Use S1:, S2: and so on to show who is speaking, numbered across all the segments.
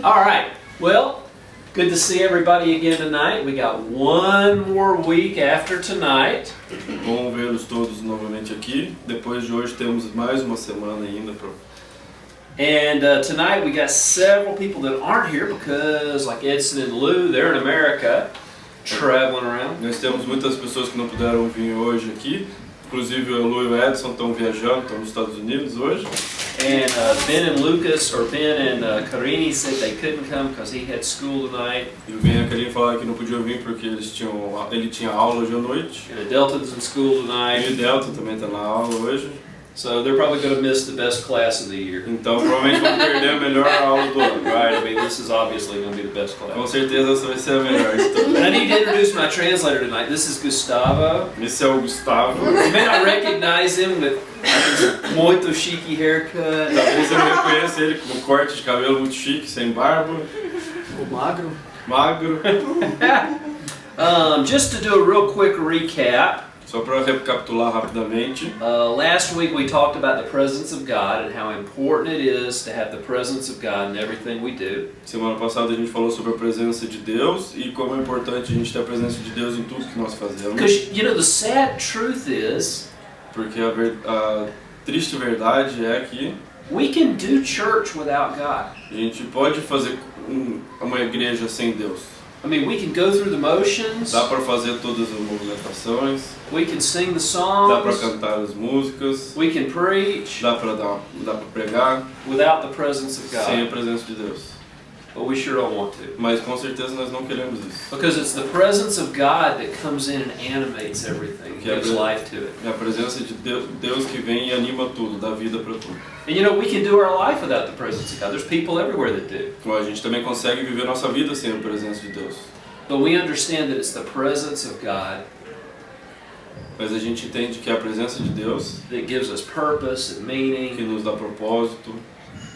S1: All right. Well, good to see everybody again tonight. We got one more week after tonight.
S2: Bom vê-los todos novamente aqui. Depois de hoje temos mais uma semana ainda para.
S1: And tonight we got several people that aren't here because, like Edson and Lou, they're in America, traveling around.
S2: Nós temos muitas pessoas que não puderam vir hoje aqui. Inclusive o Lu e o Edson estão viajando, estão nos Estados Unidos hoje.
S1: And Ben and Lucas, or Ben and Karini said they couldn't come because he had school tonight.
S2: E o Ben e a Karini falaram que não podiam vir porque ele tinha aula hoje à noite.
S1: And Delta's in school tonight.
S2: E o Delta também está na aula hoje.
S1: So they're probably going to miss the best class of the year.
S2: Então provavelmente vão perder a melhor aula do ano.
S1: Right? I mean, this is obviously going to be the best class.
S2: Com certeza essa vai ser a melhor.
S1: And I need to introduce my translator tonight. This is Gustavo.
S2: Esse é o Gustavo.
S1: You may not recognize him with his muito chique haircut.
S2: Talvez você não reconheça ele com um corte de cabelo muito chique, sem barba.
S1: O magro.
S2: Magro.
S1: Just to do a real quick recap.
S2: Só para recapitular rapidamente.
S1: Last week we talked about the presence of God and how important it is to have the presence of God in everything we do.
S2: Semana passada a gente falou sobre a presença de Deus e como é importante a gente ter a presença de Deus em tudo que nós fazemos.
S1: Because you know the sad truth is,
S2: porque a triste verdade é que
S1: we can do church without God.
S2: A gente pode fazer uma igreja sem Deus.
S1: I mean, we can go through the motions.
S2: Dá para fazer todas as movimentações.
S1: We can sing the songs.
S2: Dá para cantar as músicas.
S1: We can preach.
S2: Dá para pregar.
S1: Without the presence of God.
S2: Sem a presença de Deus.
S1: But we sure don't want to.
S2: Mas com certeza nós não queremos isso.
S1: Because it's the presence of God that comes in and animates everything, gives life to it.
S2: É a presença de Deus que vem e anima tudo, dá vida para tudo.
S1: And you know, we can do our life without the presence of God. There's people everywhere that do.
S2: A gente também consegue viver nossa vida sem a presença de Deus.
S1: But we understand that it's the presence of God.
S2: Mas a gente entende que é a presença de Deus
S1: that gives us purpose and meaning.
S2: Que nos dá propósito.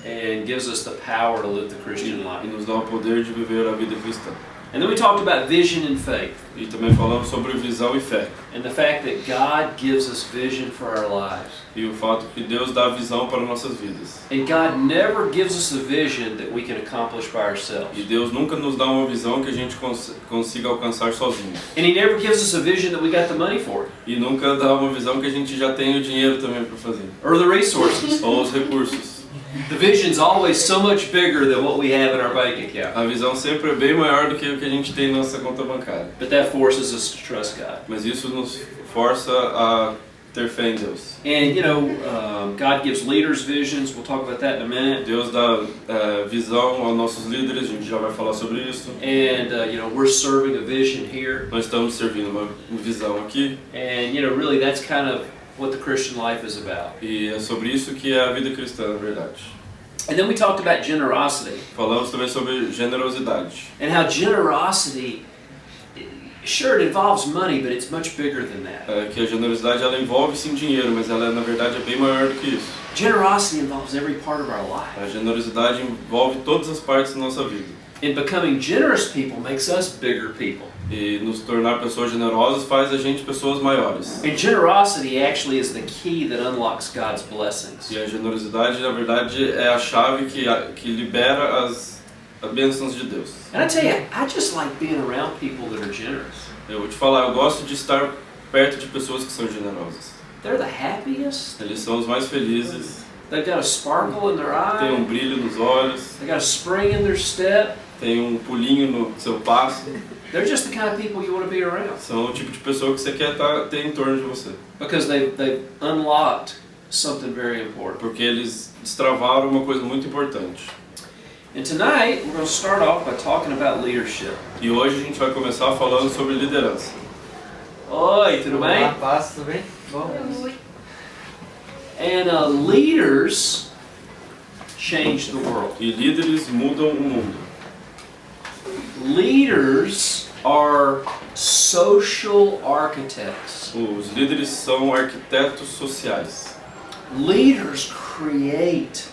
S1: And gives us the power to live the Christian life.
S2: E nos dá o poder de viver a vida cristã.
S1: And then we talked about vision and faith.
S2: E também falamos sobre visão e fé.
S1: And the fact that God gives us vision for our lives.
S2: E o fato que Deus dá visão para nossas vidas.
S1: And God never gives us a vision that we can accomplish by ourselves.
S2: E Deus nunca nos dá uma visão que a gente consiga alcançar sozinho.
S1: And He never gives us a vision that we got the money for.
S2: E nunca dá uma visão que a gente já tem o dinheiro também para fazer.
S1: Or the resources.
S2: Ou os recursos.
S1: The vision's always so much bigger than what we have in our bank account.
S2: A visão sempre é bem maior do que o que a gente tem na nossa conta bancária.
S1: But that forces us to trust God.
S2: Mas isso nos força a ter fé em Deus.
S1: And you know, God gives leaders visions. We'll talk about that in a minute.
S2: Deus dá visão aos nossos líderes. A gente já vai falar sobre isso.
S1: And you know, we're serving a vision here.
S2: Nós estamos servindo uma visão aqui.
S1: And you know, really, that's kind of what the Christian life is about.
S2: E é sobre isso que é a vida cristã, na verdade.
S1: And then we talked about generosity.
S2: Falamos também sobre generosidade.
S1: And how generosity, sure, it involves money, but it's much bigger than that.
S2: Que a generosidade ela envolve sim dinheiro, mas ela na verdade é bem maior do que isso.
S1: Generosity involves every part of our life.
S2: A generosidade envolve todas as partes da nossa vida.
S1: And becoming generous people makes us bigger people.
S2: E nos tornar pessoas generosas faz a gente pessoas maiores.
S1: And generosity actually is the key that unlocks God's blessings.
S2: E a generosidade, na verdade, é a chave que libera as bênçãos de Deus.
S1: And I tell you, I just like being around people that are generous.
S2: Eu vou te falar, eu gosto de estar perto de pessoas que são generosas.
S1: They're the happiest.
S2: Eles são os mais felizes.
S1: They've got a sparkle in their eye.
S2: Tem brilho nos olhos.
S1: They got a spring in their step.
S2: Tem pulinho no seu passo.
S1: They're just the kind of people you want to be around.
S2: São o tipo de pessoa que você quer ter em torno de você.
S1: Because they've unlocked something very important.
S2: Porque eles destravaram uma coisa muito importante.
S1: And tonight we're going to start off by talking about leadership.
S2: E hoje a gente vai começar falando sobre liderança.
S1: Oi, tudo bem?
S3: Olá, paz, tudo bem? Bom.
S1: And leaders change the world.
S2: E líderes mudam o mundo.
S1: Leaders are social architects.
S2: Os líderes são arquitetos sociais.
S1: Leaders create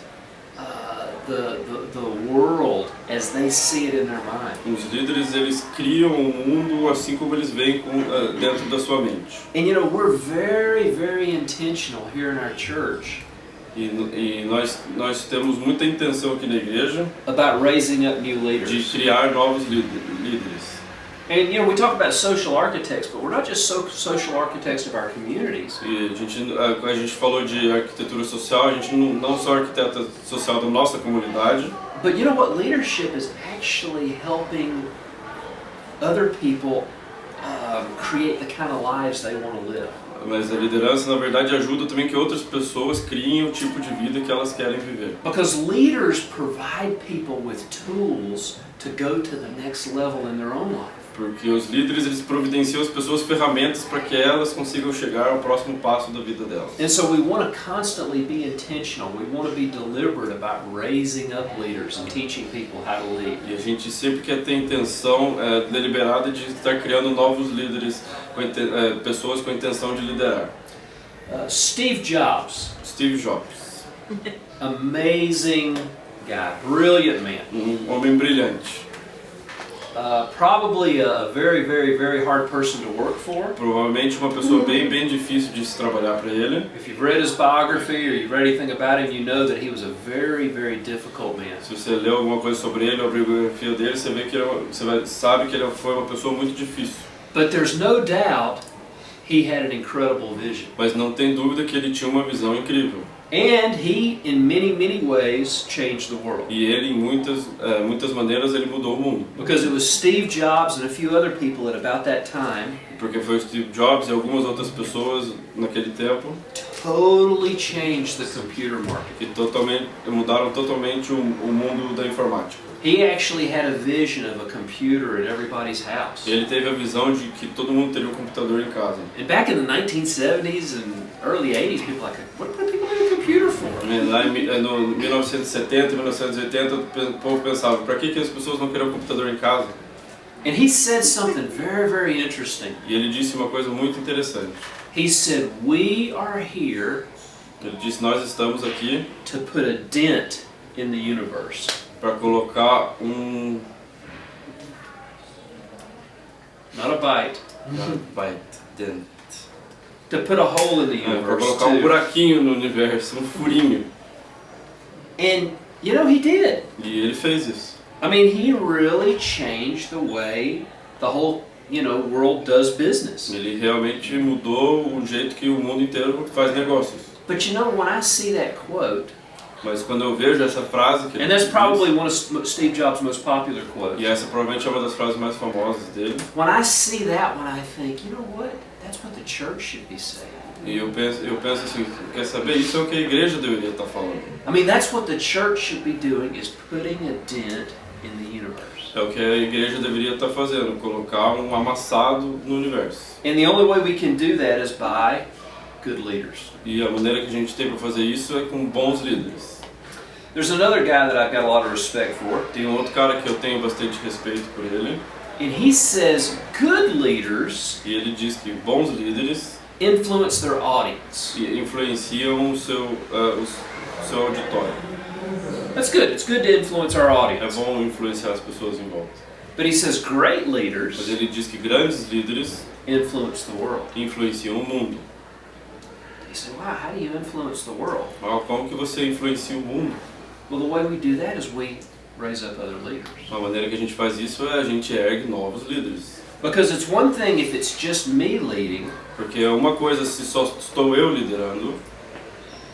S1: the world as they see it in their mind.
S2: Os líderes eles criam o mundo assim como eles veem dentro da sua mente.
S1: And you know, we're very, very intentional here in our church
S2: E nós temos muita intenção aqui na igreja
S1: about raising up new
S2: de
S1: leaders.
S2: criar novos líderes.
S1: And we talk about social architects, but we're not just social architects of our communities.
S2: E a gente falou de arquitetura social, a gente não só arquiteta social da nossa comunidade,
S1: But you know what? Leadership is actually helping other people create the kind of lives they want to live.
S2: mas a liderança na verdade ajuda também que outras pessoas criem o tipo de vida que elas querem viver.
S1: Because leaders provide people with tools to go to the next level in their own life.
S2: Porque os líderes eles providenciam as pessoas ferramentas para que elas consigam chegar ao próximo passo da vida delas.
S1: And so we want to constantly be intentional. We want to be deliberate about raising up leaders and teaching people how to lead.
S2: E a gente sempre quer ter intenção deliberada de estar criando novos líderes, pessoas com a intenção de liderar.
S1: Steve Jobs,
S2: Steve Jobs,
S1: amazing guy, brilliant man.
S2: Homem brilhante.
S1: Probably a very, very, very hard person to work for.
S2: Provavelmente uma pessoa bem difícil de se trabalhar para ele.
S1: If you've read his biography or you've read anything about him, you know that he was a very, very difficult man.
S2: Se você leu alguma coisa sobre ele, a biografia dele, você vê que sabe que ele foi uma pessoa muito difícil.
S1: But there's no doubt he had an incredible vision.
S2: Mas não tem dúvida que ele tinha uma visão incrível.
S1: And he, in many, many ways, changed the world.
S2: E ele, em muitas maneiras, ele mudou o mundo.
S1: Because it was Steve Jobs and a few other people at about that time
S2: Porque foi Steve Jobs e algumas outras pessoas naquele tempo
S1: totally changed the computer market.
S2: que mudaram totalmente o mundo da informática.
S1: He actually had a vision of a computer at everybody's house.
S2: Ele teve a visão de que todo mundo teria um computador em casa.
S1: And back in the 1970s and early 80s, people were like, what do people need a computer for?
S2: Lá no 1970 e 1980, o povo pensava, para que as pessoas não queriam um computador em casa?
S1: And he said something very, very interesting.
S2: E ele disse uma coisa muito interessante.
S1: He said, we are here
S2: Ele disse, nós estamos aqui
S1: to put a dent in the universe.
S2: para colocar
S1: Not a bite.
S2: dent.
S1: To put a hole in the
S2: Para
S1: universe
S2: colocar
S1: too.
S2: buraquinho no universo, furinho.
S1: And, he did.
S2: E ele fez isso.
S1: I mean, he really changed the way the whole, world does business.
S2: Ele realmente mudou o jeito que o mundo inteiro faz negócios.
S1: But when I see that quote,
S2: Mas quando eu vejo essa frase que ele
S1: and that's
S2: diz,
S1: probably one of Steve Jobs' most popular quotes.
S2: e essa provavelmente é uma das frases mais famosas dele,
S1: When I see that one, I think, you know what? That's what the church should be saying.
S2: e eu penso assim, quer saber? Isso é o que a igreja deveria estar falando.
S1: I mean, that's what the church should be doing, is putting a dent in the universe.
S2: É o que a igreja deveria estar fazendo, colocar um amassado no universo.
S1: And the only way we can do that is by good leaders.
S2: E a maneira que a gente tem para fazer isso é com bons líderes.
S1: There's another guy that I've got a lot of respect for,
S2: Tem um outro cara que eu tenho bastante respeito por ele,
S1: and he says good leaders
S2: e ele diz que bons líderes
S1: influence their audience.
S2: influenciam o seu auditório.
S1: That's good. It's good to influence our
S2: É
S1: audience.
S2: bom influenciar as pessoas em volta.
S1: But he says great
S2: Mas
S1: leaders
S2: ele diz que grandes líderes
S1: influence the world.
S2: influenciam o mundo.
S1: You say, wow, how do you influence the world?
S2: Como que você influencia o mundo?
S1: Well, the way we do that is we raise up other leaders.
S2: A maneira que a gente faz isso é a gente ergue novos líderes.
S1: Because it's one thing if it's just me leading,
S2: Porque é uma coisa se só estou eu liderando,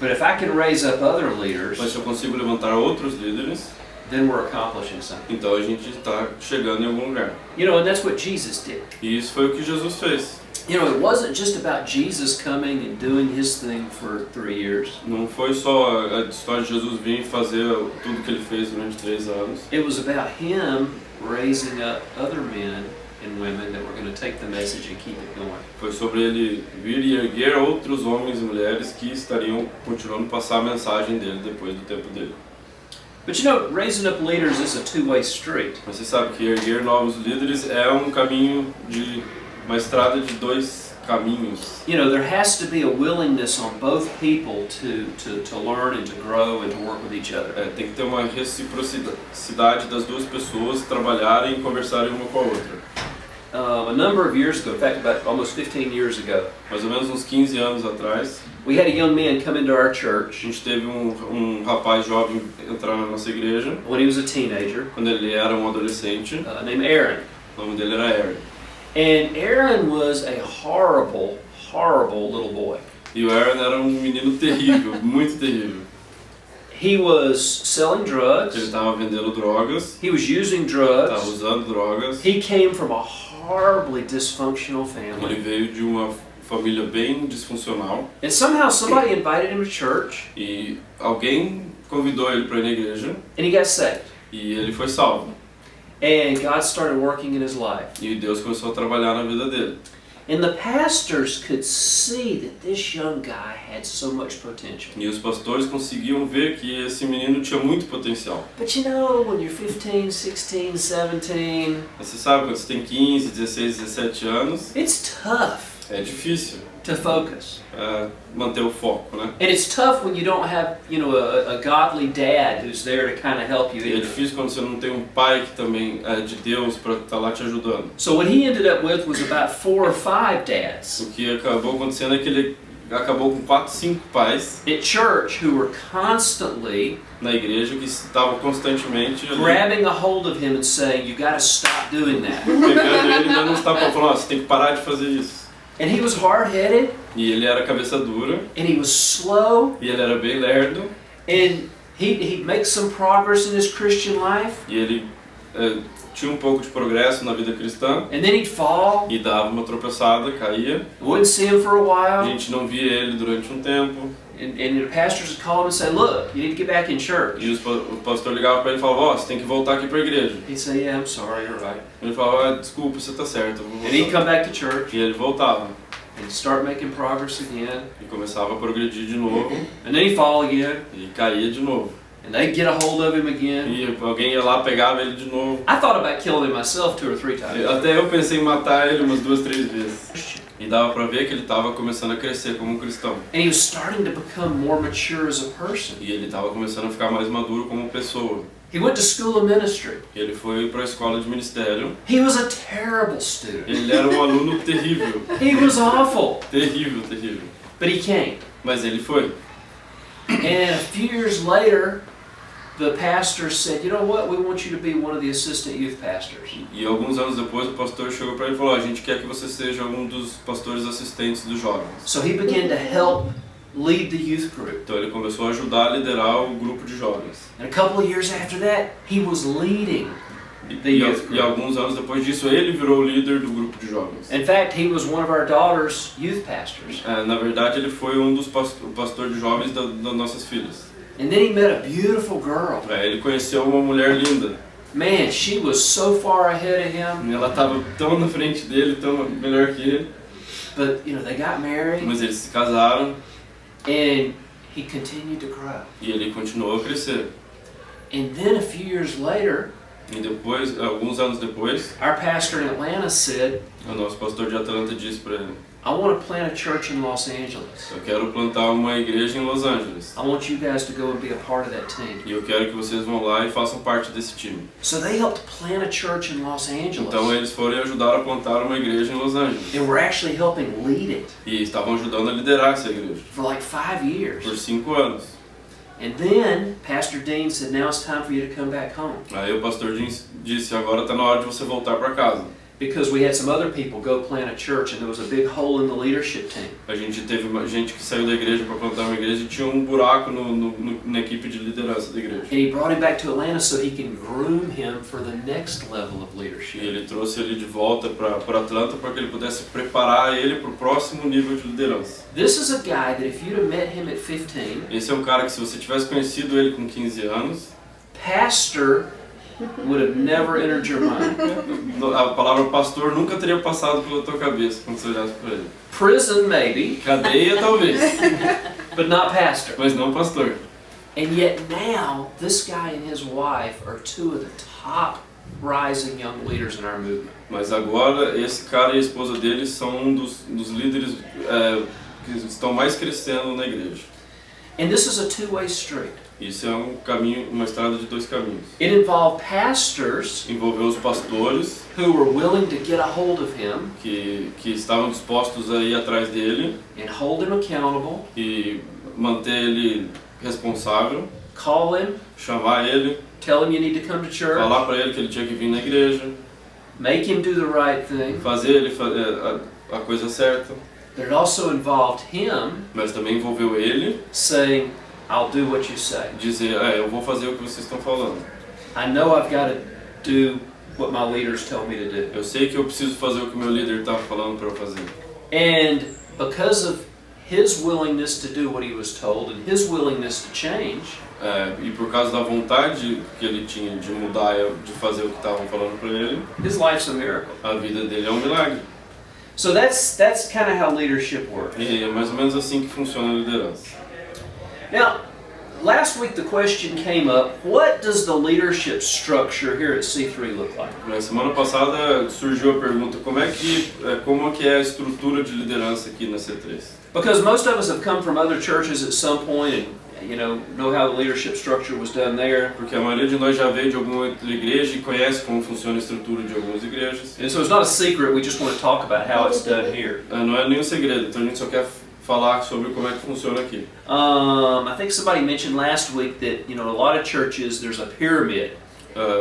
S1: but if I can raise up other leaders,
S2: mas se eu consigo levantar outros líderes,
S1: then we're accomplishing something.
S2: então a gente está chegando em algum lugar.
S1: And that's what Jesus did.
S2: E isso foi o que Jesus fez.
S1: It wasn't just about Jesus coming and doing his thing for 3 years.
S2: Não foi só a história de Jesus vir e fazer tudo que ele fez durante 3 anos.
S1: It was about him raising up other men and women that were going to take the message and keep it going.
S2: Foi sobre ele vir e erguer outros homens e mulheres que estariam continuando a passar a mensagem dele depois do tempo dele.
S1: But raising up leaders is a two-way street.
S2: Mas você sabe que erguer novos líderes é um caminho uma estrada de 2 caminhos.
S1: There has to be a willingness on both people to learn and to grow and to work with each other.
S2: Tem que ter uma reciprocidade das 2 pessoas trabalharem e conversarem uma com a outra.
S1: a number of years ago, in fact about almost 15 years ago,
S2: Mais ou menos uns 15 anos atrás,
S1: we had a young man come into our
S2: a
S1: church
S2: gente teve um rapaz jovem entrar na nossa igreja,
S1: when he was a teenager,
S2: quando ele era um adolescente.
S1: named Aaron.
S2: O nome dele era Aaron.
S1: And Aaron was a horrible, horrible little boy.
S2: E o Aaron era um menino terrível, muito terrível.
S1: He was selling
S2: Ele
S1: drugs.
S2: estava vendendo drogas,
S1: He was using
S2: estava
S1: drugs.
S2: usando drogas.
S1: He came from a horribly dysfunctional
S2: Ele
S1: family.
S2: veio de uma família bem disfuncional
S1: And somehow somebody invited him to church
S2: e alguém convidou ele para ir na igreja
S1: and he got saved.
S2: e ele foi salvo.
S1: And God started working in his life.
S2: E Deus começou a trabalhar na vida dele.
S1: And the pastors could see that this young guy had so much potential.
S2: E os pastores conseguiam ver que esse menino tinha muito potencial.
S1: But you know, when you're 15, 16, 17,
S2: Mas você sabe, quando você tem 15, 16, 17 anos,
S1: it's tough
S2: é difícil
S1: to focus.
S2: manter o foco, né?
S1: And it's tough when you don't have, a godly dad who's there to kind of help you
S2: E é
S1: either.
S2: difícil quando você não tem um pai que também é de Deus para estar lá te ajudando.
S1: So what he ended up with was about 4 or 5 dads
S2: O que acabou acontecendo é que ele acabou com 4, 5 pais
S1: at church who were constantly
S2: na igreja que estavam constantemente ali,
S1: grabbing a hold of him and saying, you got to stop doing that.
S2: pegando ele e dando uns tapas falando, você tem que parar de fazer isso.
S1: And he was hard-headed,
S2: E ele era cabeça dura,
S1: and he was slow,
S2: e ele era bem lerdo,
S1: and he'd make some progress in his Christian life,
S2: e ele tinha um pouco de progresso na vida cristã,
S1: and then he'd fall.
S2: e dava uma tropeçada, caía.
S1: Wouldn't see him for a
S2: A
S1: while,
S2: gente não via ele durante um tempo,
S1: and the pastors would call him and say, look, you need to get back in church.
S2: e o pastor ligava para ele e falava, ó, você tem que voltar aqui para a igreja.
S1: He'd say, yeah, I'm sorry, you're right.
S2: Ele falava, desculpa, você tá certo, eu vou
S1: And he'd
S2: voltar.
S1: come back to church
S2: E ele voltava,
S1: and start making progress again,
S2: e começava a progredir de novo,
S1: and then he'd fall again,
S2: e caía de novo.
S1: and they'd get a hold of him again.
S2: E alguém ia lá, pegava ele de novo.
S1: I thought about killing him myself 2 or 3 times.
S2: Até eu pensei em matar ele umas 2, 3 vezes. E dava pra ver que ele estava começando a crescer como um cristão.
S1: And he was starting to become more mature as a person.
S2: E ele estava começando a ficar mais maduro como pessoa.
S1: He went to school of ministry.
S2: E ele foi para a escola de ministério.
S1: He was a terrible student.
S2: Ele era um aluno terrível.
S1: He was awful.
S2: Terrível, terrível.
S1: But he came.
S2: Mas ele foi.
S1: And a few years later, the pastor said, you know what, we want you to be one of the assistant youth pastors.
S2: E alguns anos depois o pastor chegou para ele e falou, a gente quer que você seja um dos pastores assistentes dos jovens.
S1: So he began to help lead the youth group.
S2: Então ele começou a ajudar a liderar o grupo de jovens.
S1: And a couple of years after that, he was leading the youth
S2: E
S1: group.
S2: alguns anos depois disso ele virou o líder do grupo de jovens.
S1: In fact, he was one of our daughter's youth pastors.
S2: Na verdade ele foi um dos pastor de jovens das nossas filhas.
S1: And then he met a beautiful girl.
S2: Ele conheceu uma mulher linda.
S1: Man, she was so far ahead of him.
S2: Ela estava tão na frente dele, tão melhor que ele.
S1: But, they got married,
S2: Mas eles se casaram
S1: and he continued to grow.
S2: e ele continuou a crescer.
S1: And then a few years later,
S2: E depois, alguns anos depois,
S1: our pastor in Atlanta said,
S2: o nosso pastor de Atlanta disse para ele,
S1: I want to plant a church in Los Angeles.
S2: eu quero plantar uma igreja em Los Angeles.
S1: I want you guys to go and be a part of that team.
S2: E eu quero que vocês vão lá e façam parte desse time.
S1: So they helped plant a church in Los Angeles.
S2: Então eles foram e ajudaram a plantar uma igreja em Los Angeles.
S1: And we're actually helping lead it
S2: E estavam ajudando a liderar essa igreja
S1: for like 5 years.
S2: por 5 anos.
S1: And then Pastor Dean said, now it's time for you to come back home.
S2: Aí o pastor disse, agora está na hora de você voltar para casa.
S1: Because we had some other people go plant a church and there was a big hole in the leadership team.
S2: A gente teve gente que saiu da igreja para plantar uma igreja e tinha um buraco na equipe de liderança da igreja.
S1: And he brought him back to Atlanta so he can groom him for the next level of
S2: E
S1: leadership.
S2: ele trouxe ele de volta para Atlanta para que ele pudesse preparar ele para o próximo nível de liderança.
S1: This is a guy that if you'd have met him at 15,
S2: Esse é um cara que se você tivesse conhecido ele com 15 anos,
S1: pastor would have never entered your mind.
S2: a palavra pastor nunca teria passado pela tua cabeça quando você olhasse para ele.
S1: Prison maybe,
S2: Cadeia talvez,
S1: but not pastor.
S2: mas não pastor.
S1: And yet now, this guy and his wife are 2 of the top rising young leaders in our movement.
S2: Mas agora esse cara e a esposa dele são um dos líderes que estão mais crescendo na igreja.
S1: And this is a two-way street.
S2: Isso é um caminho, uma estrada de dois caminhos.
S1: It involved pastors
S2: Envolveu os pastores
S1: who were willing to get a hold of him
S2: que estavam dispostos a ir atrás dele
S1: and hold him accountable,
S2: e manter ele responsável,
S1: call him,
S2: chamar ele,
S1: tell him you need to come to church,
S2: falar para ele que ele tinha que vir na igreja,
S1: make him do the right thing.
S2: fazer ele a coisa certa,
S1: But it also involved him
S2: mas também envolveu ele
S1: saying, I'll do what you say.
S2: dizer, eu vou fazer o que vocês estão falando.
S1: I know I've got to do what my leaders tell me to do.
S2: Eu sei que eu preciso fazer o que meu líder estava falando para eu fazer.
S1: And because of his willingness to do what he was told and his willingness to change,
S2: E por causa da vontade que ele tinha de mudar, de fazer o que estavam falando para ele,
S1: his life's a miracle.
S2: a vida dele é um milagre.
S1: So that's kind of how leadership works.
S2: E é mais ou menos assim que funciona a liderança.
S1: Now, last week the question came up, what does the leadership structure here at C3 look like?
S2: Na semana passada surgiu a pergunta, como é que é a estrutura de liderança aqui na C3?
S1: Because most of us have come from other churches at some point and know how the leadership structure was done there.
S2: Porque a maioria de nós já veio de alguma outra igreja e conhece como funciona a estrutura de algumas igrejas.
S1: And so it's not a secret, we just want to talk about how it's done here.
S2: Não é nenhum segredo, então a gente só quer falar sobre como é que funciona aqui.
S1: I think somebody mentioned last week that, a lot of churches, there's a pyramid.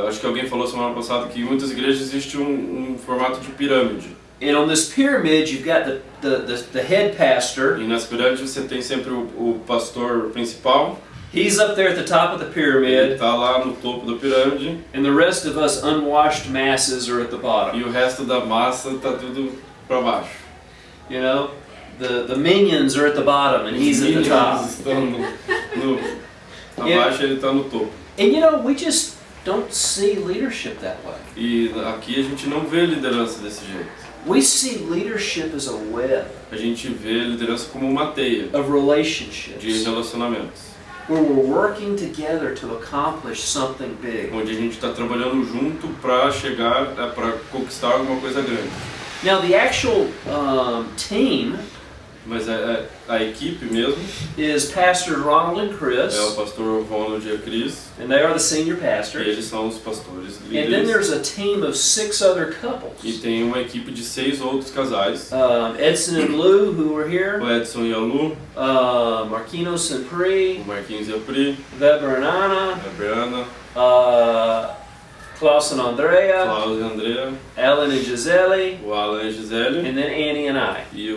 S2: Acho que alguém falou semana passada que em muitas igrejas existe um formato de pirâmide.
S1: And on this pyramid, you've got the head pastor.
S2: E nas pirâmides você tem sempre o pastor principal.
S1: He's up there at the top of the
S2: Ele
S1: pyramid.
S2: está lá no topo da pirâmide.
S1: And the rest of us unwashed masses are at the bottom.
S2: E o resto da massa está tudo para baixo.
S1: The minions are at the bottom and he's at the top.
S2: Os estão abaixo e ele está no topo.
S1: And we just don't see leadership that way.
S2: E aqui a gente não vê liderança desse jeito.
S1: We see leadership as a web
S2: A gente vê liderança como uma teia
S1: of
S2: de
S1: relationships
S2: relacionamentos,
S1: where we're working together to accomplish something big.
S2: onde a gente está trabalhando junto para para conquistar alguma coisa grande.
S1: Now the actual team
S2: Mas a equipe mesmo
S1: is Pastors Ronald and
S2: é o
S1: Chris,
S2: pastor Ronald e a Cris,
S1: and they are the senior
S2: e
S1: pastors.
S2: eles são os pastores
S1: And then
S2: líderes.
S1: there's a team of 6 other
S2: E
S1: couples.
S2: tem uma equipe de 6 outros casais,
S1: Edson and Lou, who were here,
S2: o Edson e a Lu,
S1: Marquinos and Pri,
S2: o Marquinhos e a Pri,
S1: Weber and Anna,
S2: a Briana,
S1: Klaus and Andrea,
S2: Klaus e a Andrea,
S1: Ellen and Gisele,
S2: o Alan e a Gisele,
S1: and then Annie and I.
S2: e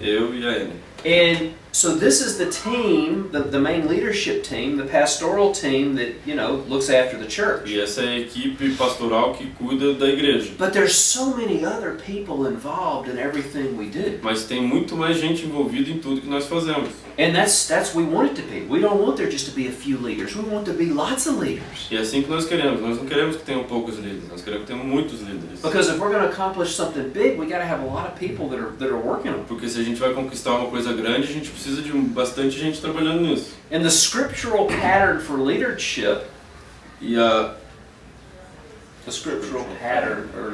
S2: eu e a Anne.
S1: And so this is the team, the main leadership team, the pastoral team that, looks after the church.
S2: E essa é a equipe pastoral que cuida da igreja.
S1: But there's so many other people involved in everything we do.
S2: Mas tem muito mais gente envolvida em tudo que nós fazemos.
S1: And that's we want it to be. We don't want there just to be a few leaders. We want there to be lots of leaders.
S2: E é assim que nós queremos. Nós não queremos que tenham poucos líderes. Nós queremos que tenham muitos líderes.
S1: Because if we're going to accomplish something big, we got to have a lot of people that are working on it.
S2: Porque se a gente vai conquistar uma coisa grande, a gente precisa de bastante gente trabalhando nisso.
S1: And the scriptural pattern for leadership,
S2: E a
S1: the scriptural pattern or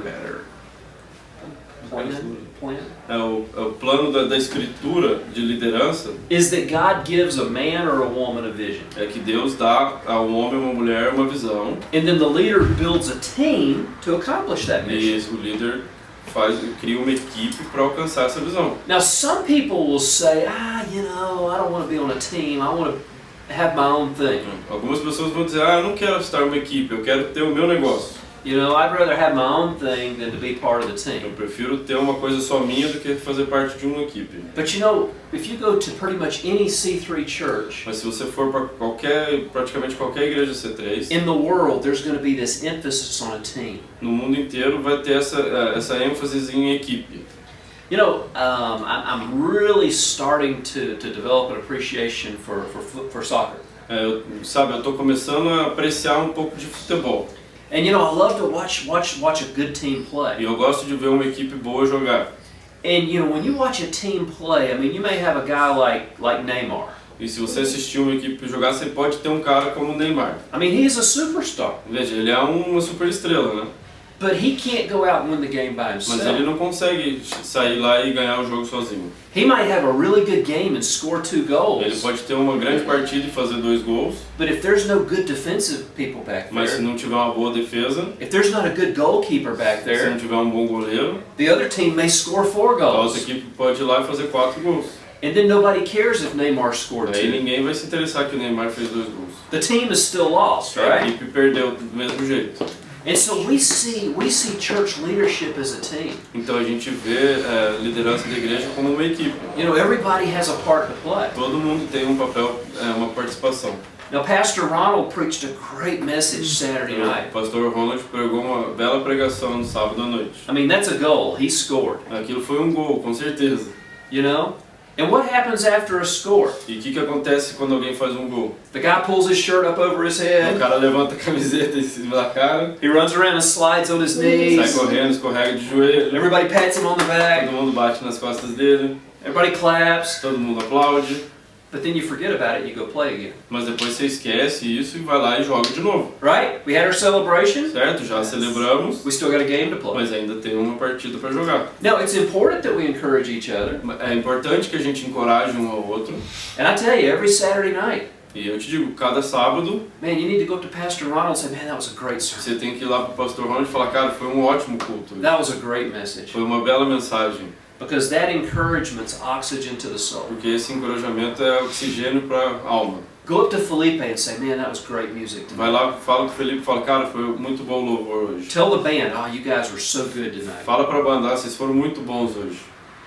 S1: plan
S2: o plano da escritura de liderança
S1: is that God gives a man or a woman a vision.
S2: é que Deus dá a um homem e uma mulher uma visão
S1: And then the leader builds a team to accomplish that mission.
S2: e o líder cria uma equipe para alcançar essa visão.
S1: Now some people will say, I don't want to be on a team. I want to have my own thing.
S2: Algumas pessoas vão dizer, eu não quero estar uma equipe, eu quero ter o meu negócio.
S1: I'd rather have my own thing than to be part of the
S2: Eu
S1: team.
S2: prefiro ter uma coisa só minha do que fazer parte de uma equipe.
S1: But if you go to pretty much any C3 church
S2: Mas se você for para praticamente qualquer igreja C3,
S1: in the world, there's going to be this emphasis on a team.
S2: no mundo inteiro vai ter essa ênfase em equipe.
S1: I'm really starting to develop an appreciation for soccer.
S2: Eu estou começando a apreciar um pouco de futebol.
S1: And I love to watch a good team
S2: E
S1: play.
S2: eu gosto de ver uma equipe boa jogar.
S1: And when you watch a team play, you may have a guy like Neymar.
S2: E se você assistir uma equipe jogar, você pode ter um cara como o Neymar.
S1: He's a superstar.
S2: Veja, ele é uma super estrela, né?
S1: But he can't go out and win the game by
S2: Mas
S1: himself.
S2: ele não consegue sair lá e ganhar o jogo sozinho.
S1: He might have a really good game and score 2
S2: Ele
S1: goals.
S2: pode ter uma grande partida e fazer 2 gols,
S1: But if there's no good defensive people back
S2: mas se
S1: there,
S2: não tiver uma boa defesa,
S1: if there's not a good goalkeeper back
S2: se não
S1: there,
S2: tiver um bom goleiro,
S1: the other team may score 4
S2: a outra
S1: goals.
S2: equipe pode ir lá e fazer 4 gols.
S1: And then nobody cares if Neymar scored
S2: Aí
S1: 2.
S2: ninguém vai se interessar que o Neymar fez 2 gols.
S1: The team is still lost,
S2: A
S1: right?
S2: equipe perdeu do mesmo jeito.
S1: And so we see church leadership as a team.
S2: Então a gente vê liderança da igreja como uma equipe.
S1: You know, everybody has a part to play.
S2: Todo mundo tem um papel, uma participação.
S1: Now, Pastor Ronald preached a great message Saturday
S2: O
S1: night.
S2: pastor Ronald pregou uma bela pregação no sábado à noite.
S1: I mean, that's a goal. He scored,
S2: Aquilo foi um gol, com certeza.
S1: you know? And what happens after a score?
S2: E o que acontece quando alguém faz um gol?
S1: The guy pulls his shirt up over his
S2: O
S1: head.
S2: cara levanta a camiseta em cima da cara,
S1: He runs around and slides on his
S2: sai
S1: knees.
S2: correndo, escorrega de joelho,
S1: Everybody pats him on the
S2: todo
S1: back.
S2: mundo bate nas costas dele,
S1: Everybody claps.
S2: todo mundo aplaude,
S1: But then you forget about it and you go play again.
S2: mas depois você esquece isso e vai lá e joga de novo.
S1: Right? We had our celebration.
S2: Certo? Já celebramos,
S1: We still got a game to play.
S2: mas ainda tem uma partida para jogar.
S1: Now, it's important that we encourage each other.
S2: É importante que a gente encoraje um ao outro.
S1: And I tell you, every Saturday night,
S2: E eu te digo, cada sábado
S1: man, you need to go up to Pastor Ronald and say, man, that was a great sermon.
S2: você tem que ir lá pro pastor Ronald e falar, cara, foi um ótimo culto.
S1: That was a great message.
S2: Foi uma bela mensagem.
S1: Because that encouragement's oxygen to the soul.
S2: Porque esse encorajamento é oxigênio para a alma.
S1: Go up to Felipe and say, man, that was great music tonight.
S2: Vai lá, fala com o Felipe, fala, cara, foi muito bom o louvor hoje.
S1: Tell the band, oh, you guys were so good tonight.
S2: Fala pra banda, vocês foram muito bons hoje.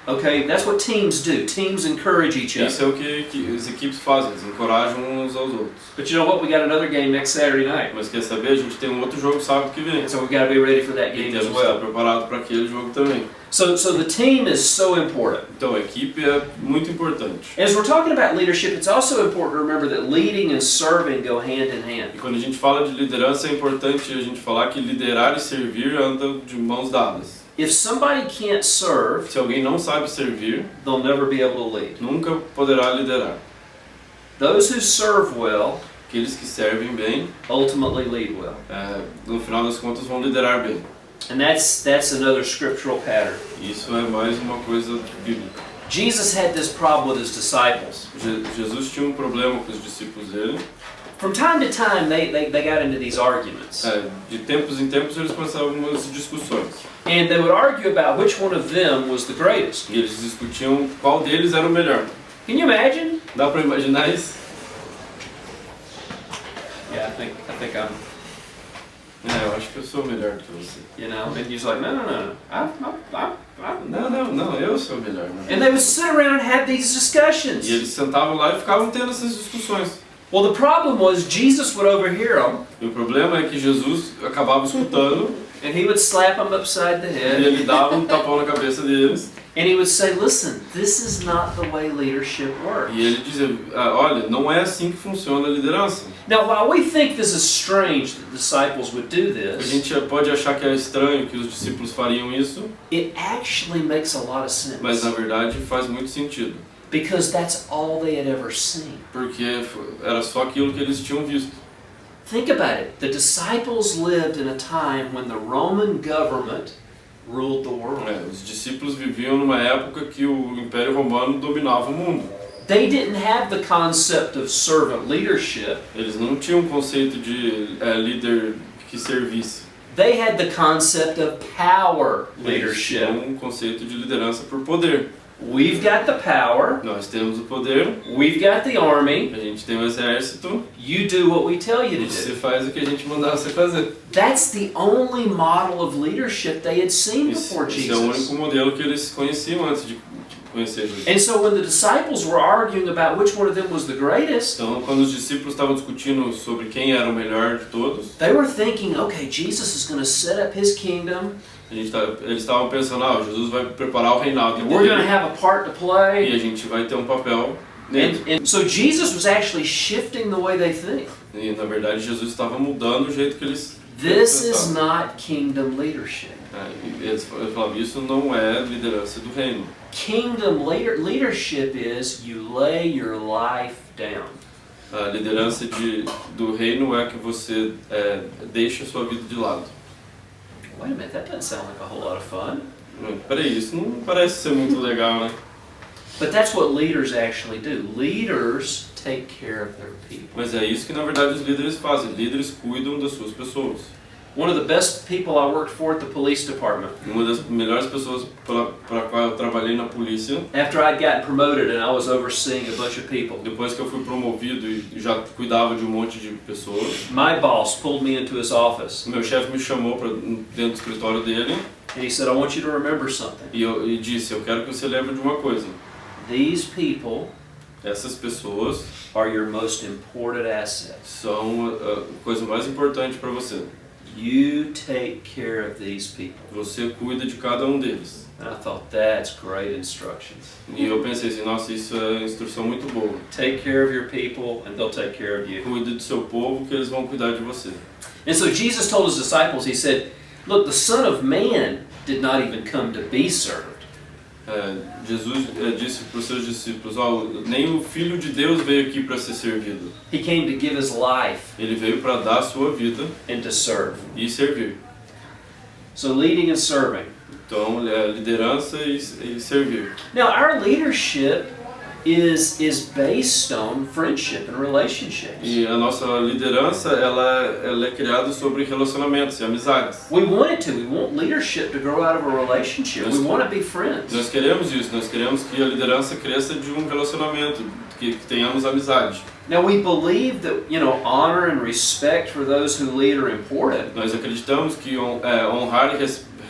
S1: Okay, that's what teams do. Teams encourage each other.
S2: Isso é o que as equipes fazem, eles encorajam uns aos outros.
S1: But you know what? We got another game next Saturday night.
S2: Mas quer saber, a gente tem um outro jogo sábado que vem.
S1: And so we've got to be ready for that
S2: E
S1: game as
S2: temos que estar
S1: well.
S2: preparado para aquele jogo também.
S1: So the team is so important.
S2: Então a equipe é muito importante.
S1: As we're talking about leadership, it's also important to remember that leading and serving go hand in hand.
S2: E quando a gente fala de liderança, é importante a gente falar que liderar e servir andam de mãos dadas.
S1: If somebody can't serve,
S2: Se alguém não sabe servir,
S1: they'll never be able to lead.
S2: nunca poderá liderar.
S1: Those who serve well
S2: Aqueles que servem bem,
S1: ultimately lead well.
S2: no final das contas, vão liderar bem.
S1: And that's another scriptural pattern.
S2: Isso é mais uma coisa bíblica.
S1: Jesus had this problem with his disciples.
S2: Jesus tinha um problema com os discípulos dele.
S1: From time to time, they got into these arguments.
S2: De tempos em tempos eles começavam umas discussões.
S1: And they would argue about which one of them was the greatest.
S2: E eles discutiam qual deles era o melhor.
S1: Can you imagine?
S2: Dá pra imaginar isso?
S1: Yeah, I think I'm,
S2: Eu acho que eu sou melhor do que você.
S1: you know, and he's like, no.
S2: Não, eu sou melhor. Né?
S1: And they would sit around and have these discussions.
S2: E eles sentavam lá e ficavam tendo essas discussões.
S1: Well, the problem was Jesus would overhear them,
S2: E o problema é que Jesus acabava escutando
S1: and he would slap them upside the
S2: e
S1: head,
S2: ele dava um tapão na cabeça deles.
S1: and he would say, listen, this is not the way leadership works.
S2: E ele dizia, olha, não é assim que funciona a liderança.
S1: Now, while we think this is strange that disciples would do
S2: A
S1: this,
S2: gente pode achar que é estranho que os discípulos fariam isso,
S1: it actually makes a lot of sense.
S2: mas na verdade faz muito sentido.
S1: Because that's all they had ever seen.
S2: Porque era só aquilo que eles tinham visto.
S1: Think about it. The disciples lived in a time when the Roman government ruled the world.
S2: Os discípulos viviam numa época que o Império Romano dominava o mundo.
S1: They didn't have the concept of servant leadership.
S2: Eles não tinham um conceito de líder que servisse.
S1: They had the concept of power
S2: Eles
S1: leadership.
S2: tinham um conceito de liderança por poder.
S1: We've got the power.
S2: Nós temos o poder,
S1: We've got the army.
S2: a gente tem o exército,
S1: You do what we tell you to
S2: você
S1: do.
S2: faz o que a gente mandar você fazer.
S1: That's the only model of leadership they had seen before
S2: Esse é o único
S1: Jesus.
S2: modelo que eles conheciam antes de conhecer Jesus.
S1: And so when the disciples were arguing about which one of them was the greatest,
S2: Então, quando os discípulos estavam discutindo sobre quem era o melhor de todos,
S1: they were thinking, okay, Jesus is going to set up his kingdom.
S2: eles estavam pensando, Jesus vai preparar o reinado
S1: And we're going to
S2: dele
S1: have a part to
S2: e
S1: play.
S2: a gente vai ter um papel nele.
S1: And so Jesus was actually shifting the way they think.
S2: E na verdade Jesus estava mudando o jeito que eles
S1: This is
S2: pensavam.
S1: not kingdom leadership.
S2: E eles falavam, isso não é liderança do reino.
S1: Kingdom leadership is you lay your life down.
S2: A liderança do reino é que você deixa a sua vida de lado.
S1: wait a minute, that doesn't sound like a whole lot of fun.
S2: Peraí, isso não parece ser muito legal, né?
S1: But that's what leaders actually do. Leaders take care of their people.
S2: Mas é isso que na verdade os líderes fazem. Líderes cuidam das suas pessoas.
S1: One of the best people I worked for at the police department.
S2: Uma das melhores pessoas para qual eu trabalhei na polícia.
S1: After I'd gotten promoted and I was overseeing a bunch of people.
S2: Depois que eu fui promovido e já cuidava de um monte de pessoas.
S1: My boss pulled me into his office.
S2: Meu chefe me chamou para dentro do escritório dele.
S1: And he said, I want you to remember something.
S2: E disse, eu quero que você lembre de uma coisa.
S1: These people
S2: Essas pessoas
S1: are your most important assets.
S2: são a coisa mais importante para você.
S1: You take care of these people.
S2: Você cuida de cada um deles.
S1: And I thought, that's great instructions.
S2: E eu pensei assim, nossa, isso é instrução muito boa.
S1: Take care of your people and they'll take care of you.
S2: Cuide do seu povo que eles vão cuidar de você.
S1: And so Jesus told his disciples, he said, look, the Son of Man did not even come to be served.
S2: Jesus disse para os seus discípulos, nem o Filho de Deus veio aqui para ser servido.
S1: He came to give his life
S2: Ele veio para dar a sua vida
S1: and to serve.
S2: e servir.
S1: So leading and serving.
S2: Então, liderança e servir.
S1: Now our leadership is based on friendship and relationships.
S2: E a nossa liderança, ela é criada sobre relacionamentos e amizades.
S1: We want it to. We want leadership to grow out of a relationship. We want to be friends.
S2: Nós queremos isso, nós queremos que a liderança cresça de um relacionamento, que tenhamos amizade.
S1: Now we believe that, honor and respect for those who lead are important.
S2: Nós acreditamos que honrar e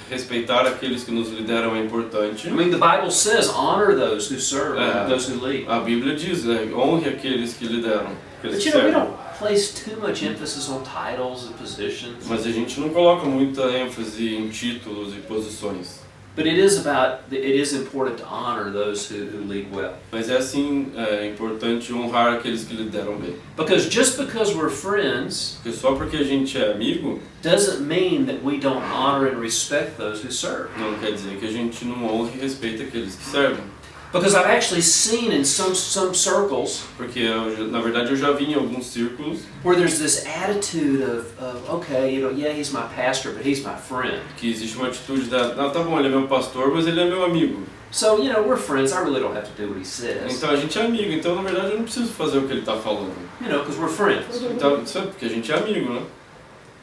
S2: respeitar aqueles que nos lideram é importante.
S1: I mean, the Bible says honor those who serve and those who lead.
S2: A Bíblia diz, honre aqueles que lideram.
S1: But we don't place too much emphasis on titles and positions.
S2: Mas a gente não coloca muita ênfase em títulos e posições.
S1: But it is important to honor those who lead well.
S2: Mas é assim, importante honrar aqueles que lideram bem.
S1: Because just because we're friends,
S2: Porque só porque a gente é amigo,
S1: doesn't mean that we don't honor and respect those who serve.
S2: não quer dizer que a gente não honre e respeite aqueles que servem.
S1: Because I've actually seen in some circles
S2: Porque na verdade eu já vi em alguns círculos
S1: where there's this attitude of okay, yeah, he's my pastor, but he's my friend.
S2: que existe uma atitude tá bom, ele é meu pastor, mas ele é meu amigo.
S1: So, we're friends. I really don't have to do what he says.
S2: Então a gente é amigo, então na verdade eu não preciso fazer o que ele está falando.
S1: Because we're friends.
S2: Então, porque a gente é amigo, né?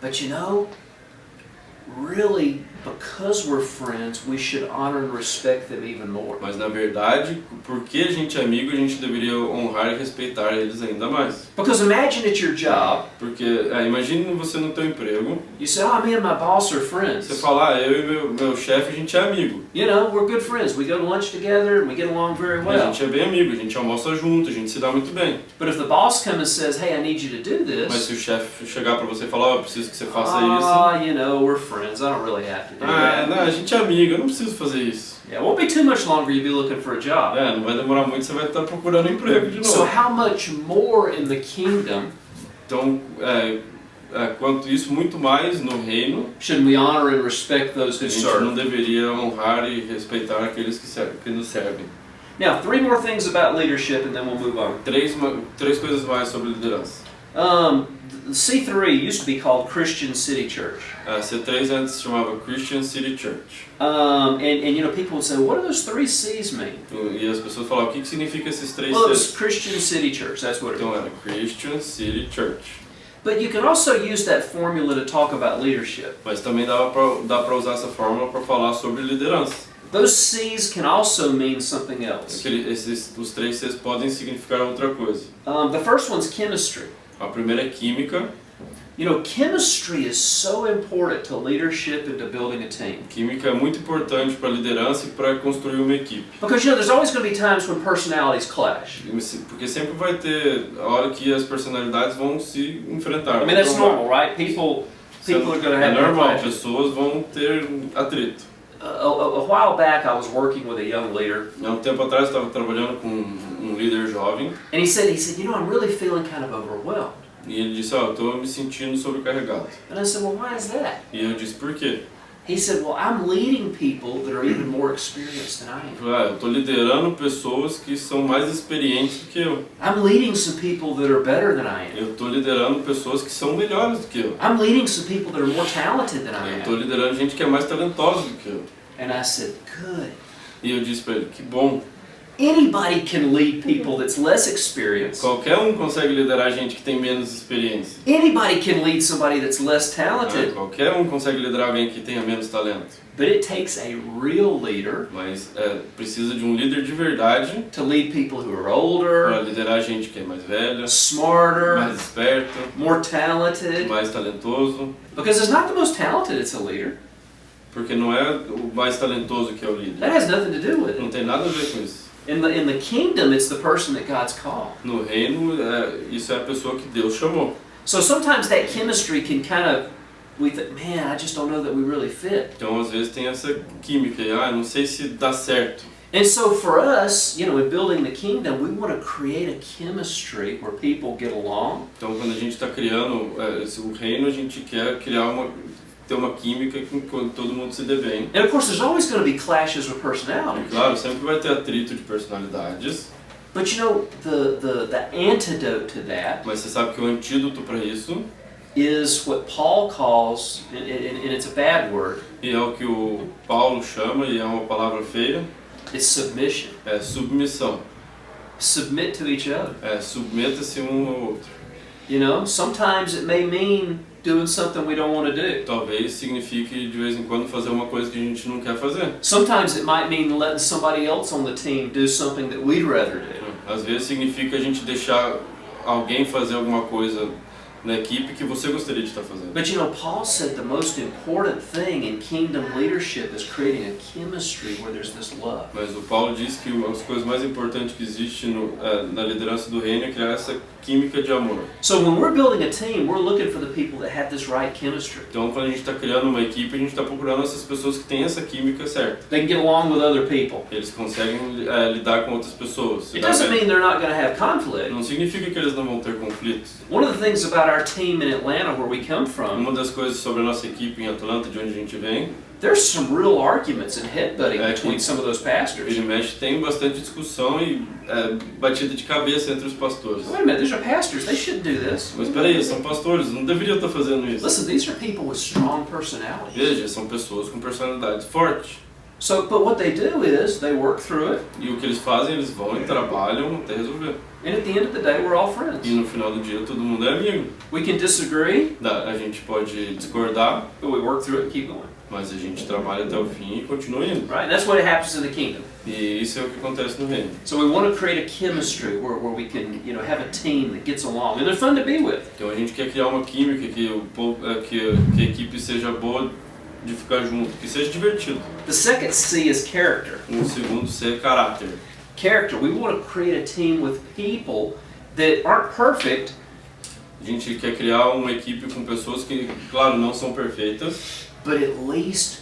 S1: But really, because we're friends, we should honor and respect them even more.
S2: Mas na verdade, porque a gente é amigo, a gente deveria honrar e respeitar eles ainda mais.
S1: Because imagine at your job,
S2: Porque imagine você no teu emprego,
S1: you say, oh, me and my boss are
S2: você
S1: friends.
S2: fala, eu e meu chefe, a gente é amigo.
S1: We're good friends. We go to lunch together and we get along very
S2: A
S1: well.
S2: gente é bem amigo, a gente almoça junto, a gente se dá muito bem.
S1: But if the boss comes and says, hey, I need you to do
S2: Mas
S1: this,
S2: se o chefe chegar pra você e falar, eu preciso que você faça isso.
S1: we're friends. I don't really have to do
S2: Ah,
S1: that.
S2: não, a gente é amigo, eu não preciso fazer isso.
S1: Yeah, it won't be too much longer you'll be looking for a job.
S2: Não vai demorar muito, você vai estar procurando emprego de
S1: So
S2: novo.
S1: how much more in the kingdom
S2: Então, quanto isso, muito mais no reino,
S1: should we honor and respect those
S2: a
S1: who
S2: gente
S1: serve?
S2: não deveria honrar e respeitar aqueles que nos servem.
S1: Now, 3 more things about leadership and then we'll move on.
S2: Três coisas mais sobre liderança.
S1: C3 used to be called Christian City Church.
S2: A C3 antes se chamava Christian City Church.
S1: And people would say, what do those 3 C's mean?
S2: E as pessoas falavam, o que significa esses três
S1: Well, it was
S2: Cs?
S1: Christian City Church, that's what it
S2: Então
S1: was.
S2: era Christian City Church.
S1: But you can also use that formula to talk about leadership.
S2: Mas também dá pra usar essa fórmula para falar sobre liderança.
S1: Those C's can also mean something else.
S2: Os três Cs podem significar outra coisa.
S1: The first one's chemistry.
S2: A primeira é química.
S1: Chemistry is so important to leadership and to building a team.
S2: Química é muito importante para a liderança e para construir uma equipe.
S1: Because there's always going to be times when personalities clash.
S2: Porque sempre vai ter a hora que as personalidades vão se enfrentar.
S1: I mean, that's normal, right? People are going to have
S2: É normal,
S1: clashes.
S2: pessoas vão ter atrito.
S1: A while back, I was working with a young leader,
S2: Há um tempo atrás eu estava trabalhando com um líder jovem
S1: and he said, I'm really feeling kind of overwhelmed.
S2: e ele disse, eu estou me sentindo sobrecarregado.
S1: And I said, well, why is that?
S2: E eu disse, por quê?
S1: He said, well, I'm leading people that are even more experienced than I am.
S2: Eu estou liderando pessoas que são mais experientes do que eu.
S1: I'm leading some people that are better than I am.
S2: Eu estou liderando pessoas que são melhores do que eu.
S1: I'm leading some people that are more talented than I
S2: Eu estou
S1: am.
S2: liderando gente que é mais talentosa do que eu.
S1: And I said, good.
S2: E eu disse para ele, que bom.
S1: Anybody can lead people that's less experienced.
S2: Qualquer um consegue liderar gente que tem menos experiência.
S1: Anybody can lead somebody that's less talented.
S2: Qualquer um consegue liderar alguém que tenha menos talento.
S1: But it takes a real leader
S2: Mas precisa de um líder de verdade
S1: to lead people who are
S2: para
S1: older,
S2: liderar gente que é mais velha,
S1: smarter,
S2: mais esperta,
S1: more talented.
S2: mais talentoso.
S1: Because it's not the most talented that's a leader.
S2: Porque não é o mais talentoso que é o líder.
S1: That has nothing to do with
S2: Não
S1: it.
S2: tem nada a ver com isso.
S1: In the kingdom, it's the person that God's called.
S2: No reino, isso é a pessoa que Deus chamou.
S1: So sometimes that chemistry can kind of, we think, man, I just don't know that we really fit.
S2: Então, às vezes, tem essa química. E, não sei se dá certo.
S1: And so for us, in building the kingdom, we want to create a chemistry where people get along.
S2: Então, quando a gente está criando o reino, a gente quer ter uma química que todo mundo se dê bem.
S1: And of course, there's always going to be clashes with personalities.
S2: Claro, sempre vai ter atrito de personalidades.
S1: But the antidote to that
S2: Mas você sabe que o antídoto para isso,
S1: is what Paul calls, and it's a bad word,
S2: e é o que o Paulo chama, e é uma palavra feia,
S1: it's submission.
S2: é submissão.
S1: Submit to each other.
S2: Submeta-se um ao outro.
S1: Sometimes it may mean doing something we don't want to do.
S2: Talvez signifique de vez em quando fazer uma coisa que a gente não quer fazer.
S1: Sometimes it might mean letting somebody else on the team do something that we'd rather do.
S2: Às vezes significa a gente deixar alguém fazer alguma coisa na equipe que você gostaria de estar fazendo.
S1: But Paul said the most important thing in kingdom leadership is creating a chemistry where there's this love.
S2: Mas o Paulo diz que uma das coisas mais importantes que existe na liderança do reino é criar essa química de amor.
S1: So when we're building a team, we're looking for the people that have this right chemistry.
S2: Então, quando a gente está criando uma equipe, a gente está procurando essas pessoas que têm essa química certa.
S1: They can get along with other people.
S2: Eles conseguem lidar com outras pessoas.
S1: It doesn't mean they're not going to have conflict.
S2: Não significa que eles não vão ter conflitos.
S1: One of the things about our team in Atlanta, where we come from,
S2: Uma das coisas sobre a nossa equipe em Atlanta, de onde a gente vem,
S1: there's some real arguments and headbutting between some of those pastors.
S2: Vira e mexe, tem bastante discussão e batida de cabeça entre os pastores.
S1: Wait a minute, these are pastors. They shouldn't do this.
S2: Mas espera aí, são pastores, não deveriam estar fazendo isso.
S1: Listen, these are people with strong personalities.
S2: Veja, são pessoas com personalidade forte.
S1: So, but what they do is they work through it,
S2: E o que eles fazem, eles vão e trabalham até resolver.
S1: and at the end of the day, we're all friends.
S2: E no final do dia, todo mundo é amigo.
S1: We can disagree,
S2: A gente pode discordar,
S1: but we work through it and keep going.
S2: mas a gente trabalha até o fim e continua indo.
S1: Right? That's what happens in the kingdom.
S2: E isso é o que acontece no reino.
S1: So we want to create a chemistry where we can, have a team that gets along, and they're fun to be with.
S2: Então a gente quer criar uma química que a equipe seja boa de ficar junto, que seja divertido.
S1: The second C is character.
S2: O segundo C é caráter.
S1: Character. We want to create a team with people that aren't perfect,
S2: A gente quer criar uma equipe com pessoas que, claro, não são perfeitas,
S1: but at least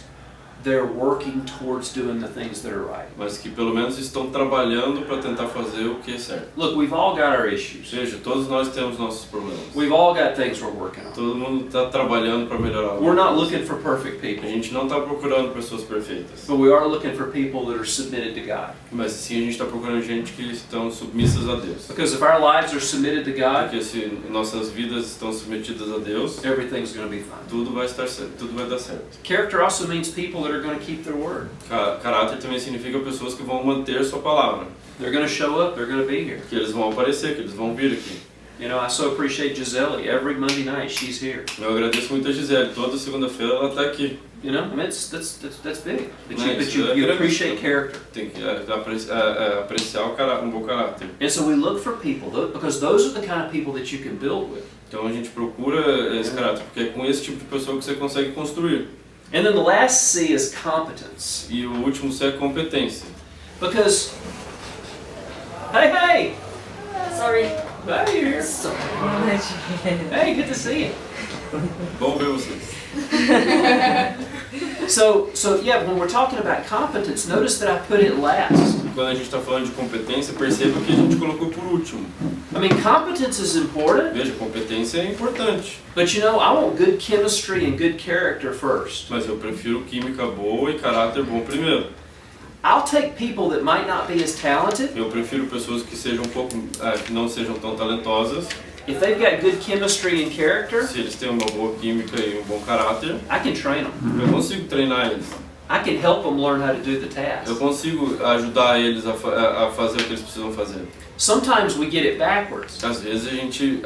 S1: they're working towards doing the things that are right.
S2: mas que pelo menos estão trabalhando para tentar fazer o que é certo.
S1: Look, we've all got our issues.
S2: Veja, todos nós temos nossos problemas.
S1: We've all got things we're working on.
S2: Todo mundo está trabalhando para melhorar.
S1: We're not looking for perfect
S2: A
S1: people,
S2: gente não está procurando pessoas perfeitas,
S1: but we are looking for people that are submitted to God.
S2: mas sim a gente está procurando gente que estão submissas a Deus.
S1: Because if our lives are submitted to God,
S2: Porque se nossas vidas estão submetidas a Deus,
S1: everything's going to be fine.
S2: tudo vai estar certo, tudo vai dar certo.
S1: Character also means people that are going to keep their word.
S2: Caráter também significa pessoas que vão manter sua palavra,
S1: They're going to show up, they're going to be here.
S2: que eles vão aparecer, que eles vão vir aqui.
S1: I so appreciate Gisele. Every Monday night she's here.
S2: Eu agradeço muito a Gisele, toda segunda-feira ela está aqui.
S1: That's big. That
S2: Nice.
S1: you appreciate character.
S2: Tem que apreciar um bom caráter.
S1: And so we look for people, because those are the kind of people that you can build with.
S2: Então a gente procura esse caráter, porque é com esse tipo de pessoa que você consegue construir.
S1: And then the last C is competence.
S2: E o último C é competência.
S1: Because, hey!
S3: Sorry.
S1: Hey, you're here.
S3: So
S1: Hey, good to see you.
S2: Bom ver vocês.
S1: So yeah, when we're talking about competence, notice that I put it last.
S2: Quando a gente está falando de competência, perceba que a gente colocou por último.
S1: I mean, competence is important,
S2: Veja, competência é importante,
S1: but you know, I want good chemistry and good character first.
S2: mas eu prefiro química boa e caráter bom primeiro.
S1: I'll take people that might not be as talented.
S2: Eu prefiro pessoas que sejam que não sejam tão talentosas.
S1: If they've got good chemistry and character,
S2: Se eles têm uma boa química e um bom caráter,
S1: I can train them.
S2: eu consigo treinar eles.
S1: I can help them learn how to do the
S2: Eu
S1: task.
S2: consigo ajudar eles a fazer o que eles precisam fazer.
S1: Sometimes we get it backwards.
S2: Às vezes a gente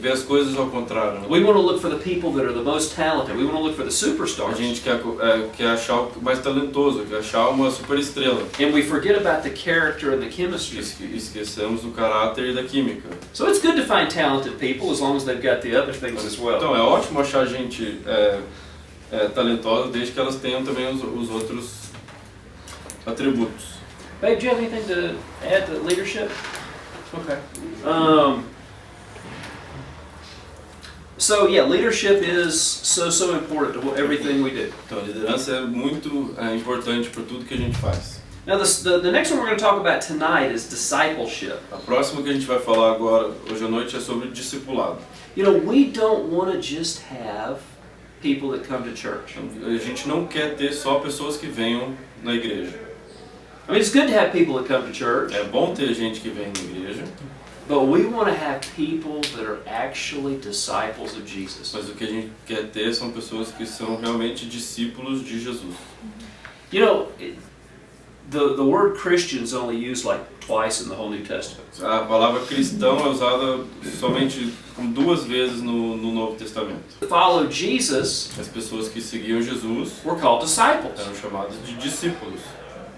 S2: vê as coisas ao contrário. Né?
S1: We want to look for the people that are the most talented. We want to look for the
S2: A
S1: superstars.
S2: gente quer achar o mais talentoso, quer achar uma super estrela.
S1: And we forget about the character and the chemistry.
S2: Esquecemos do caráter e da química.
S1: So it's good to find talented people as long as they've got the other things as well.
S2: Então é ótimo achar gente talentosa desde que elas tenham também os outros atributos.
S1: Babe, do you have anything to add to leadership? Okay. So yeah, leadership is so important to everything we do.
S2: Então a liderança é muito importante para tudo que a gente faz.
S1: Now the next one we're going to talk about tonight is discipleship.
S2: A próxima que a gente vai falar agora, hoje à noite, é sobre discipulado.
S1: You know, we don't want to just have people that come to church.
S2: A gente não quer ter só pessoas que venham na igreja.
S1: I mean, it's good to have people that come to church,
S2: É bom ter gente que vem na igreja,
S1: but we want to have people that are actually disciples of Jesus.
S2: mas o que a gente quer ter são pessoas que são realmente discípulos de Jesus.
S1: You know, the word Christian is only used like twice in the whole New Testament.
S2: A palavra cristão é usada somente 2 vezes no Novo Testamento.
S1: To follow Jesus,
S2: As pessoas que seguiam Jesus
S1: we're called disciples.
S2: eram chamadas de discípulos.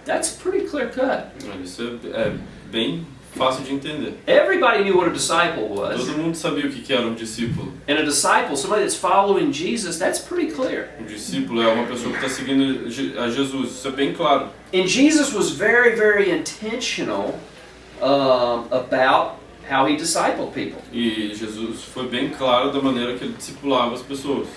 S1: That's pretty clear cut.
S2: Isso é bem fácil de entender.
S1: Everybody knew what a disciple was.
S2: Todo mundo sabia o que era um discípulo.
S1: And a disciple, somebody that's following Jesus, that's pretty clear.
S2: Um discípulo é uma pessoa que está seguindo a Jesus. Isso é bem claro.
S1: And Jesus was very, very intentional about how he discipled people.
S2: E Jesus foi bem claro da maneira que ele discipulava as pessoas.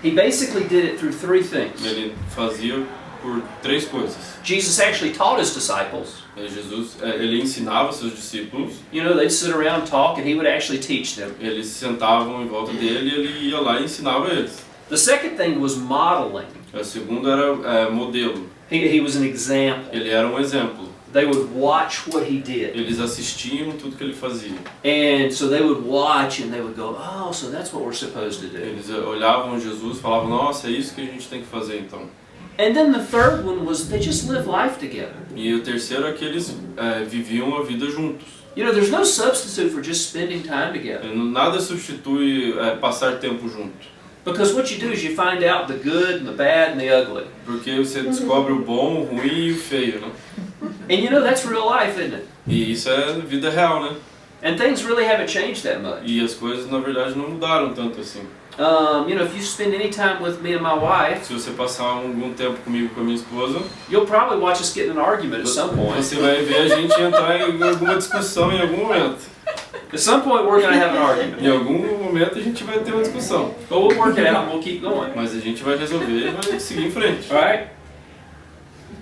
S1: He basically did it through 3 things.
S2: Ele fazia por 3 coisas.
S1: Jesus actually taught his disciples.
S2: Jesus, ele ensinava seus discípulos.
S1: You know, they'd sit around and talk, and he would actually teach them.
S2: Eles se sentavam em volta dele e ele ia lá e ensinava eles.
S1: The second thing was modeling.
S2: A segunda era modelo.
S1: He was an example.
S2: Ele era um exemplo.
S1: They would watch what he did.
S2: Eles assistiam tudo que ele fazia.
S1: And so they would watch and they would go, oh, so that's what we're supposed to do.
S2: Eles olhavam Jesus e falavam, nossa, é isso que a gente tem que fazer então.
S1: And then the third one was they just lived life together.
S2: E o terceiro é que eles viviam a vida juntos.
S1: You know, there's no substitute for just spending time together.
S2: Nada substitui passar tempo junto.
S1: Because what you do is you find out the good and the bad and the ugly.
S2: Porque você descobre o bom, o ruim e o feio, né?
S1: And you know, that's real life, isn't it?
S2: E isso é vida real, né?
S1: And things really haven't changed that much.
S2: E as coisas, na verdade, não mudaram tanto assim.
S1: You know, if you spend any time with me and my wife,
S2: Se você passar algum tempo comigo com a minha esposa,
S1: you'll probably watch us get in an argument at some point.
S2: você vai ver a gente entrar em alguma discussão em algum momento.
S1: At some point we're going to have an argument.
S2: Em algum momento a gente vai ter uma discussão.
S1: But we'll work it out and we'll keep going.
S2: Mas a gente vai resolver e vai seguir em frente.
S1: Alright?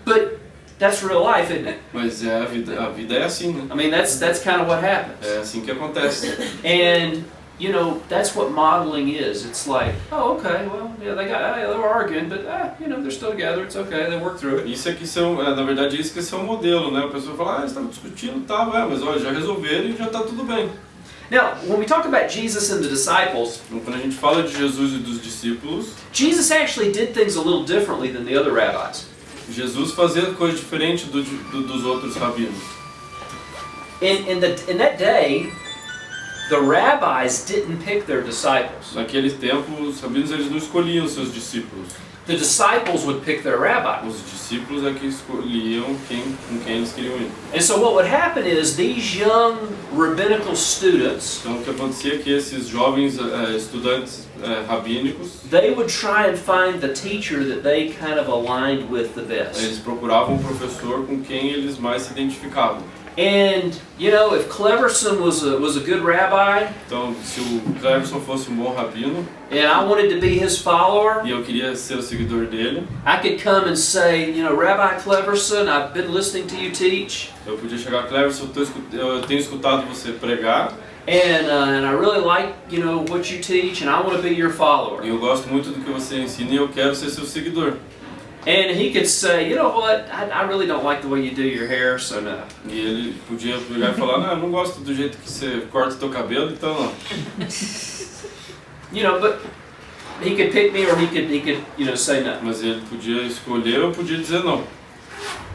S1: But that's real life, isn't it?
S2: Mas a vida é assim, né?
S1: I mean, that's kind of what happens.
S2: É assim que acontece.
S1: And you know, that's what modeling is. It's like, oh, okay, well, yeah, they were arguing, but you know, they're still together. It's okay. They work through it.
S2: Isso é que são, na verdade, isso que são modelo, né? A pessoa fala, eles estavam discutindo, tá, mas olha, já resolveram e já tá tudo bem.
S1: Now, when we talk about Jesus and the disciples,
S2: Então, quando a gente fala de Jesus e dos discípulos,
S1: Jesus actually did things a little differently than the other rabbis.
S2: Jesus fazia coisa diferente dos outros rabinos.
S1: In that day, the rabbis didn't pick their disciples.
S2: Naquele tempo, os rabinos eles não escolhiam seus discípulos.
S1: The disciples would pick their rabbi.
S2: Os discípulos é que escolhiam com quem eles queriam ir.
S1: And so what would happen is these young rabbinical students,
S2: Então, o que acontecia é que esses jovens estudantes rabínicos,
S1: they would try and find the teacher that they kind of aligned with the best.
S2: eles procuravam um professor com quem eles mais se identificavam.
S1: And you know, if Cleverson was a good rabbi,
S2: Então, se o Cleverson fosse um bom rabino
S1: and I wanted to be his follower,
S2: e eu queria ser o seguidor dele,
S1: I could come and say, you know, Rabbi Cleverson, I've been listening to you teach,
S2: eu podia chegar, Cleverson, eu tenho escutado você pregar
S1: and I really like, you know, what you teach, and I want to be your follower.
S2: e eu gosto muito do que você ensina e eu quero ser seu seguidor.
S1: And he could say, you know what, I really don't like the way you do your hair, so no.
S2: E ele podia pegar e falar, não, eu não gosto do jeito que você corta o teu cabelo, então não.
S1: You know, but he could pick me or he could, you know, say no.
S2: Mas ele podia escolher ou podia dizer não.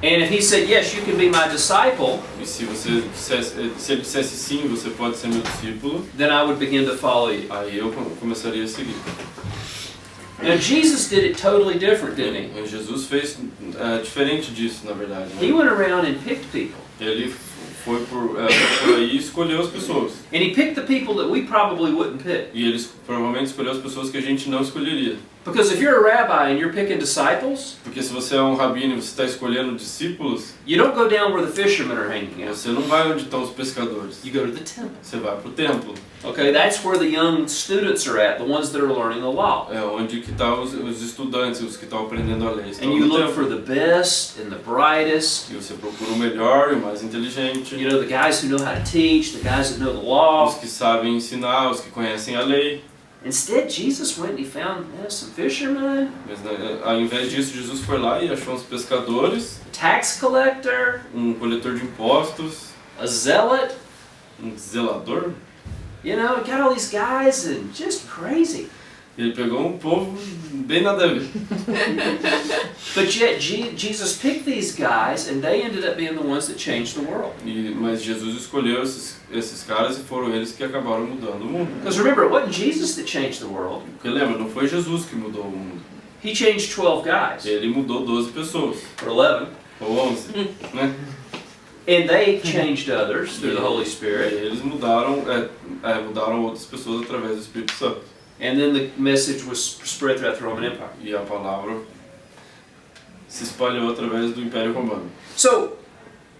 S1: And if he said, yes, you can be my disciple,
S2: E se ele dissesse sim, você pode ser meu discípulo,
S1: then I would begin to follow you.
S2: aí eu começaria a seguir.
S1: Now, Jesus did it totally different, didn't he?
S2: E Jesus fez diferente disso, na verdade. Né?
S1: He went around and picked people.
S2: Ele foi por aí e escolheu as pessoas.
S1: And he picked the people that we probably wouldn't pick.
S2: E ele provavelmente escolheu as pessoas que a gente não escolheria.
S1: Because if you're a rabbi and you're picking disciples,
S2: Porque se você é um rabino e você está escolhendo discípulos,
S1: you don't go down where the fishermen are hanging out.
S2: você não vai onde estão os pescadores.
S1: You go to the temple.
S2: Você vai para o templo.
S1: Okay, that's where the young students are at, the ones that are learning the law.
S2: É onde que estão os estudantes, os que estão aprendendo a lei. Estão
S1: And you
S2: no
S1: look
S2: templo.
S1: for the best and the brightest.
S2: E você procura o melhor e o mais inteligente.
S1: You know, the guys who know how to teach, the guys that know the law.
S2: Os que sabem ensinar, os que conhecem a lei.
S1: Instead, Jesus went and he found some fishermen,
S2: Mas ao invés disso, Jesus foi lá e achou uns pescadores,
S1: a tax collector,
S2: um coletor de impostos,
S1: a zealot.
S2: um zelador.
S1: You know, he got all these guys and just crazy.
S2: Ele pegou um povo bem nada a ver.
S1: But yet Jesus picked these guys and they ended up being the ones that changed the world.
S2: Mas Jesus escolheu esses caras e foram eles que acabaram mudando o mundo.
S1: Because remember, it wasn't Jesus that changed the world.
S2: Porque lembra, não foi Jesus que mudou o mundo.
S1: He changed 12 guys.
S2: Ele mudou 12 pessoas,
S1: Or 11.
S2: ou 11, né?
S1: And they changed others through the Holy
S2: E
S1: Spirit.
S2: eles mudaram outras pessoas através do Espírito Santo.
S1: And then the message was spread throughout the Roman Empire.
S2: E a palavra se espalhou através do Império Romano.
S1: So,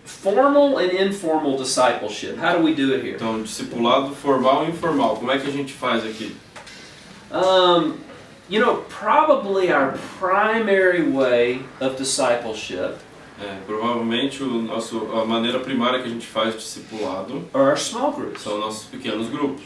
S1: formal and informal discipleship, how do we do it here?
S2: Então, discipulado formal e informal, como é que a gente faz aqui?
S1: You know, probably our primary way of discipleship
S2: Provavelmente a maneira primária que a gente faz discipulado
S1: are our small groups.
S2: são nossos pequenos grupos.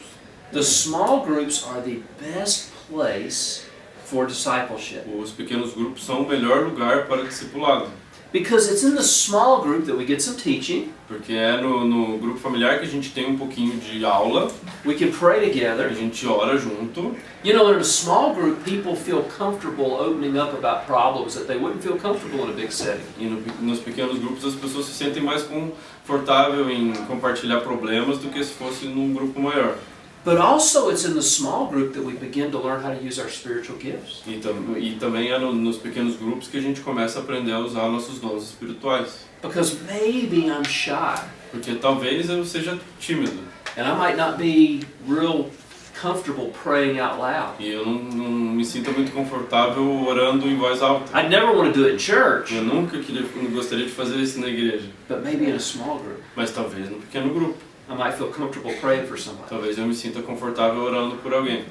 S1: The small groups are the best place for discipleship.
S2: Os pequenos grupos são o melhor lugar para discipulado,
S1: Because it's in the small group that we get some teaching,
S2: porque é no grupo familiar que a gente tem um pouquinho de aula,
S1: we can pray
S2: a
S1: together.
S2: gente ora junto.
S1: You know, in a small group, people feel comfortable opening up about problems that they wouldn't feel comfortable in a big setting.
S2: E nos pequenos grupos as pessoas se sentem mais confortáveis em compartilhar problemas do que se fosse num grupo maior.
S1: But also it's in the small group that we begin to learn how to use our spiritual gifts.
S2: E também é nos pequenos grupos que a gente começa a aprender a usar nossos dons espirituais.
S1: Because maybe I'm shy,
S2: Porque talvez eu seja tímido
S1: and I might not be real comfortable praying out loud.
S2: e eu não me sinto muito confortável orando em voz alta.
S1: I'd never want to do it in church,
S2: Eu nunca gostaria de fazer isso na igreja,
S1: but maybe in a small group.
S2: mas talvez no pequeno grupo.
S1: I might feel comfortable praying for somebody.
S2: Talvez eu me sinta confortável orando por alguém.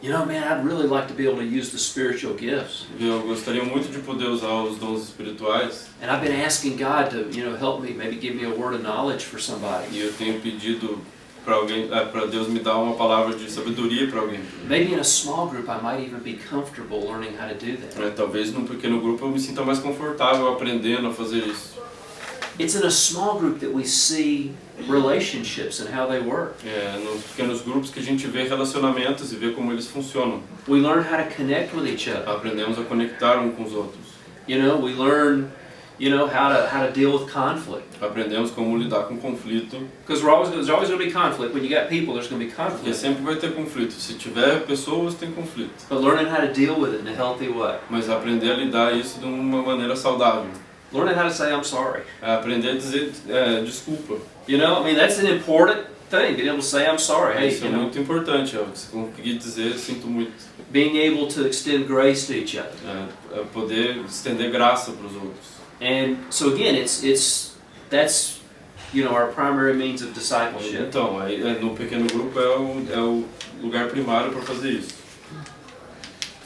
S1: You know, man, I'd really like to be able to use the spiritual gifts.
S2: Eu gostaria muito de poder usar os dons espirituais
S1: And I've been asking God to, you know, help me, maybe give me a word of knowledge for somebody.
S2: e eu tenho pedido para alguém, para Deus me dar uma palavra de sabedoria para alguém.
S1: Maybe in a small group I might even be comfortable learning how to do that.
S2: Talvez num pequeno grupo eu me sinta mais confortável aprendendo a fazer isso.
S1: It's in a small group that we see relationships and how they work.
S2: Nos pequenos grupos que a gente vê relacionamentos e vê como eles funcionam.
S1: We learn how to connect with each other.
S2: Aprendemos a conectar um com os outros.
S1: You know, we learn, you know, how to deal with conflict.
S2: Aprendemos como lidar com conflito.
S1: Because there's always going to be conflict. When you got people, there's going to be
S2: Porque
S1: conflict.
S2: sempre vai ter conflito. Se tiver pessoas, tem conflito.
S1: But learning how to deal with it in a healthy way.
S2: Mas aprender a lidar isso de uma maneira saudável.
S1: Learning how to say I'm sorry.
S2: Aprender a dizer desculpa.
S1: You know, I mean, that's an important thing, being able to say I'm sorry. Hey,
S2: Isso é
S1: you know,
S2: muito importante. Você conseguir dizer sinto muito.
S1: being able to extend grace to each other.
S2: Poder estender graça para os outros.
S1: And so again, that's our primary means of discipleship.
S2: Então, aí, no pequeno grupo é o lugar primário para fazer isso.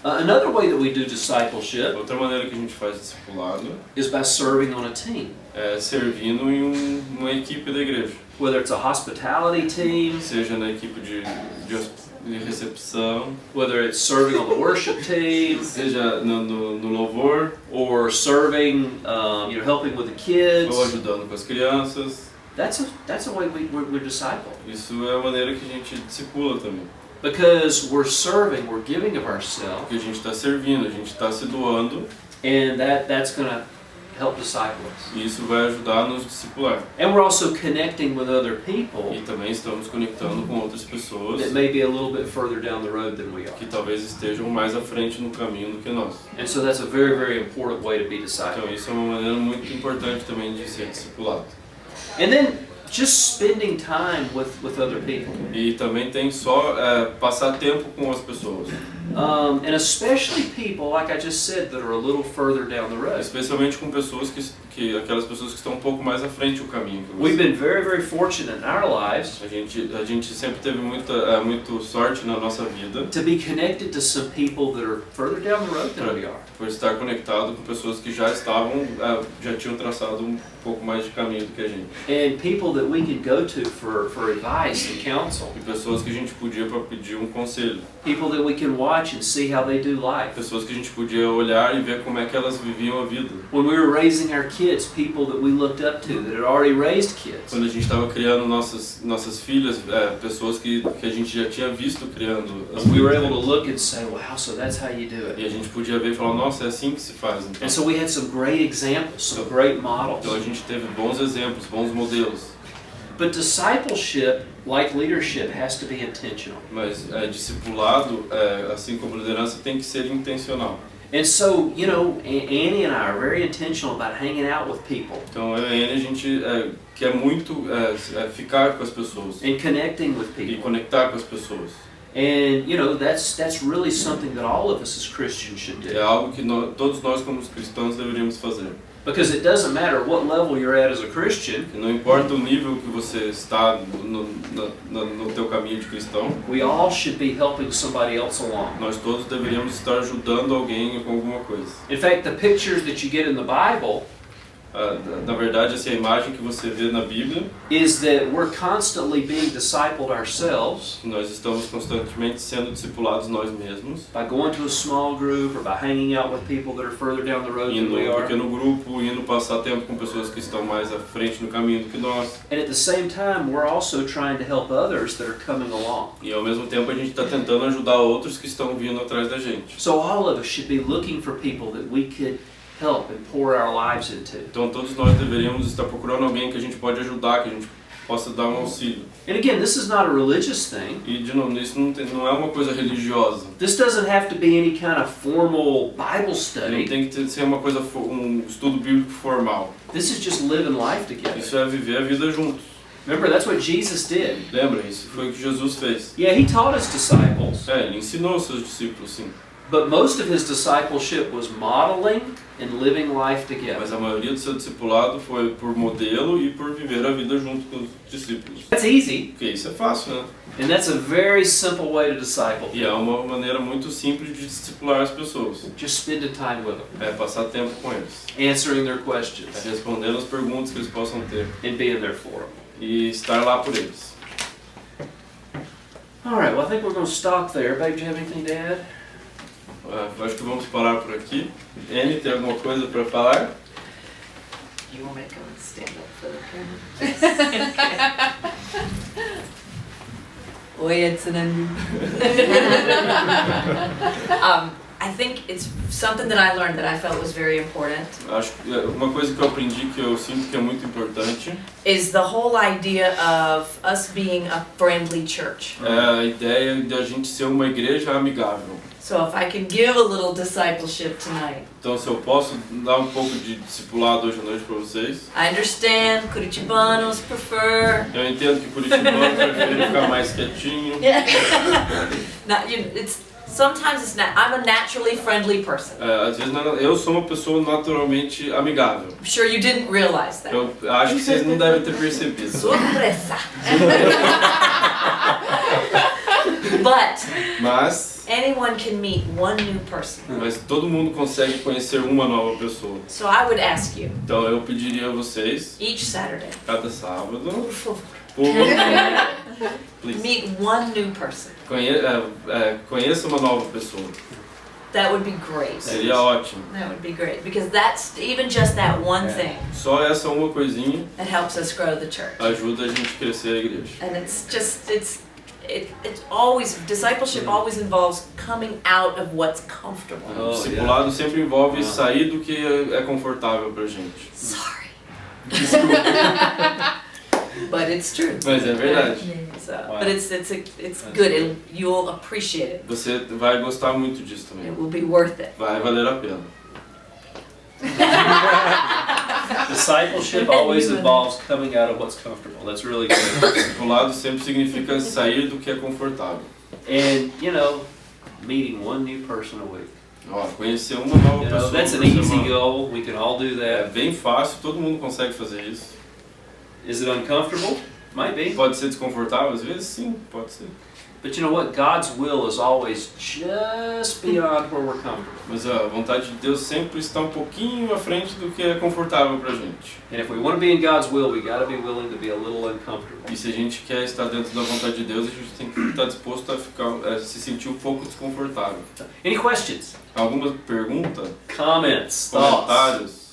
S1: Another way that we do discipleship
S2: Outra maneira que a gente faz discipulado
S1: is by serving on a team.
S2: é servindo em uma equipe da igreja.
S1: Whether it's a hospitality team,
S2: Seja na equipe de recepção,
S1: whether it's serving on the worship team,
S2: seja no louvor,
S1: or serving, helping with the kids.
S2: ou ajudando com as crianças.
S1: That's a way we're disciple.
S2: Isso é a maneira que a gente discipula também.
S1: Because we're serving, we're giving of ourselves,
S2: Porque a gente está servindo, a gente está se doando,
S1: and that's going to help disciple us.
S2: e isso vai ajudar a nos discipular.
S1: And we're also connecting with other people
S2: E também estamos conectando com outras pessoas
S1: that may be a little bit further down the road than we are.
S2: que talvez estejam mais à frente no caminho do que nós.
S1: And so that's a very, very important way to be disciple.
S2: Então isso é uma maneira muito importante também de ser discipulado.
S1: And then just spending time with other people.
S2: E também tem só passar tempo com as pessoas.
S1: And especially people, like I just said, that are a little further down the road.
S2: Especialmente com pessoas aquelas pessoas que estão um pouco mais à frente do caminho que
S1: We've
S2: você.
S1: been very, very fortunate in our lives
S2: A gente sempre teve muita sorte na nossa vida
S1: to be connected to some people that are further down the road than we are.
S2: por estar conectado com pessoas que já tinham traçado um pouco mais de caminho do que a gente.
S1: And people that we can go to for advice and counsel.
S2: E pessoas que a gente podia para pedir um conselho.
S1: People that we can watch and see how they do life.
S2: Pessoas que a gente podia olhar e ver como é que elas viviam a vida.
S1: When we were raising our kids, people that we looked up to that had already raised kids.
S2: Quando a gente estava criando nossas filhas, pessoas que a gente já tinha visto criando as
S1: We were
S2: filhas
S1: able to
S2: deles.
S1: look and say, wow, so that's how you do
S2: E
S1: it.
S2: a gente podia ver e falar, nossa, é assim que se faz. Então,
S1: And so we had some great examples, some great models.
S2: então a gente teve bons exemplos, bons modelos.
S1: But discipleship, like leadership, has to be intentional.
S2: Mas discipulado, assim como liderança, tem que ser intencional.
S1: And so, Annie and I are very intentional about hanging out with people
S2: Então eu e ele, a gente quer muito ficar com as pessoas
S1: and connecting with
S2: e
S1: people.
S2: conectar com as pessoas.
S1: And, that's really something that all of us as Christians should
S2: É
S1: do.
S2: algo que todos nós como cristãos deveríamos fazer.
S1: Because it doesn't matter what level you're at as a Christian,
S2: E não importa o nível que você está no teu caminho de cristão,
S1: we all should be helping somebody else along.
S2: nós todos deveríamos estar ajudando alguém com alguma coisa.
S1: In fact, the pictures that you get in the Bible
S2: Na verdade, essa imagem que você vê na Bíblia,
S1: is that we're constantly being discipled ourselves
S2: nós estamos constantemente sendo discipulados nós mesmos,
S1: by going to a small group or by hanging out with people that are further down the road than
S2: indo
S1: we
S2: em um
S1: are.
S2: pequeno grupo, indo passar tempo com pessoas que estão mais à frente no caminho do que nós.
S1: And at the same time, we're also trying to help others that are coming along.
S2: E ao mesmo tempo a gente está tentando ajudar outros que estão vindo atrás da gente.
S1: So all of us should be looking for people that we could help and pour our lives into.
S2: Então todos nós deveríamos estar procurando alguém que a gente pode ajudar, que a gente possa dar um auxílio.
S1: And again, this is not a religious thing.
S2: E de novo, isso não é uma coisa religiosa.
S1: This doesn't have to be any kind of formal Bible
S2: Não
S1: study.
S2: tem que ser uma coisa, um estudo bíblico formal.
S1: This is just living life together.
S2: Isso é viver a vida juntos.
S1: Remember, that's what Jesus did.
S2: Lembra? Isso foi o que Jesus fez.
S1: Yeah, he taught his disciples,
S2: Ele ensinou os seus discípulos, sim.
S1: but most of his discipleship was modeling and living life together.
S2: Mas a maioria do seu discipulado foi por modelo e por viver a vida junto com os discípulos.
S1: That's easy,
S2: Porque isso é fácil, né?
S1: and that's a very simple way to disciple
S2: E é
S1: people.
S2: uma maneira muito simples de discipular as pessoas.
S1: Just spending time with them,
S2: É passar tempo com eles.
S1: answering their
S2: É
S1: questions,
S2: respondendo as perguntas que eles possam ter.
S1: and being there for them.
S2: E estar lá por eles.
S1: All right, well, I think we're going to stop there. Babe, do you have anything to add?
S2: Eu acho que vamos parar por aqui. Annie, tem alguma coisa para falar?
S3: You want me to come and stand up for the camera? Oi, Edson and I think it's something that I learned that I felt was very important
S2: Acho que uma coisa que eu aprendi que eu sinto que é muito importante
S3: is the whole idea of us being a friendly church.
S2: é a ideia de a gente ser uma igreja amigável.
S3: So if I can give a little discipleship tonight.
S2: Então, se eu posso dar um pouco de discipulado hoje à noite para vocês.
S3: I understand Curitibanos prefer.
S2: Eu entendo que Curitibano prefere ficar mais quietinho.
S3: Not, it's Sometimes it's not. I'm a naturally friendly person.
S2: Às vezes eu sou uma pessoa naturalmente amigável.
S3: I'm sure you didn't realize that.
S2: Eu acho que vocês não devem ter percebido.
S3: Surpresa! But
S2: Mas
S3: anyone can meet one new person.
S2: todo mundo consegue conhecer uma nova pessoa.
S3: So I would ask you,
S2: Então eu pediria a vocês,
S3: each Saturday,
S2: cada sábado,
S3: por favor,
S2: por favor, please,
S3: meet one new person.
S2: conheça uma nova pessoa.
S3: That would be great.
S2: Seria ótimo.
S3: That would be great because that's even just that one thing
S2: Só essa uma coisinha
S3: that helps us grow the church.
S2: ajuda a gente a crescer a igreja.
S3: And it's always, discipleship always involves coming out of what's comfortable.
S1: Oh,
S2: Discipulado sempre envolve sair do que é confortável pra gente.
S3: Sorry. But it's true.
S2: Mas é verdade.
S3: So, but it's good. You'll appreciate it.
S2: Você vai gostar muito disso
S3: It
S2: também.
S3: will be worth it.
S2: Vai valer a pena.
S1: Discipleship always involves coming out of what's comfortable. That's really good.
S2: Discipulado sempre significa sair do que é confortável.
S1: And, you know, meeting one new person a week.
S2: Ó, conhecer uma nova
S1: You know,
S2: pessoa.
S1: that's an
S2: por
S1: easy
S2: semana.
S1: goal. We can all do
S2: É
S1: that.
S2: bem fácil, todo mundo consegue fazer isso.
S1: Is it uncomfortable? Might be.
S2: Pode ser desconfortável, às vezes sim, pode ser.
S1: But you know what? God's will is always just beyond where we're comfortable.
S2: Mas a vontade de Deus sempre está um pouquinho à frente do que é confortável pra gente.
S1: And if we want to be in God's will, we got to be willing to be a little uncomfortable.
S2: E se a gente quer estar dentro da vontade de Deus, a gente tem que estar disposto a se sentir um pouco desconfortável.
S1: Any questions?
S2: Alguma pergunta?
S1: Comments? Thoughts?
S2: Comentários?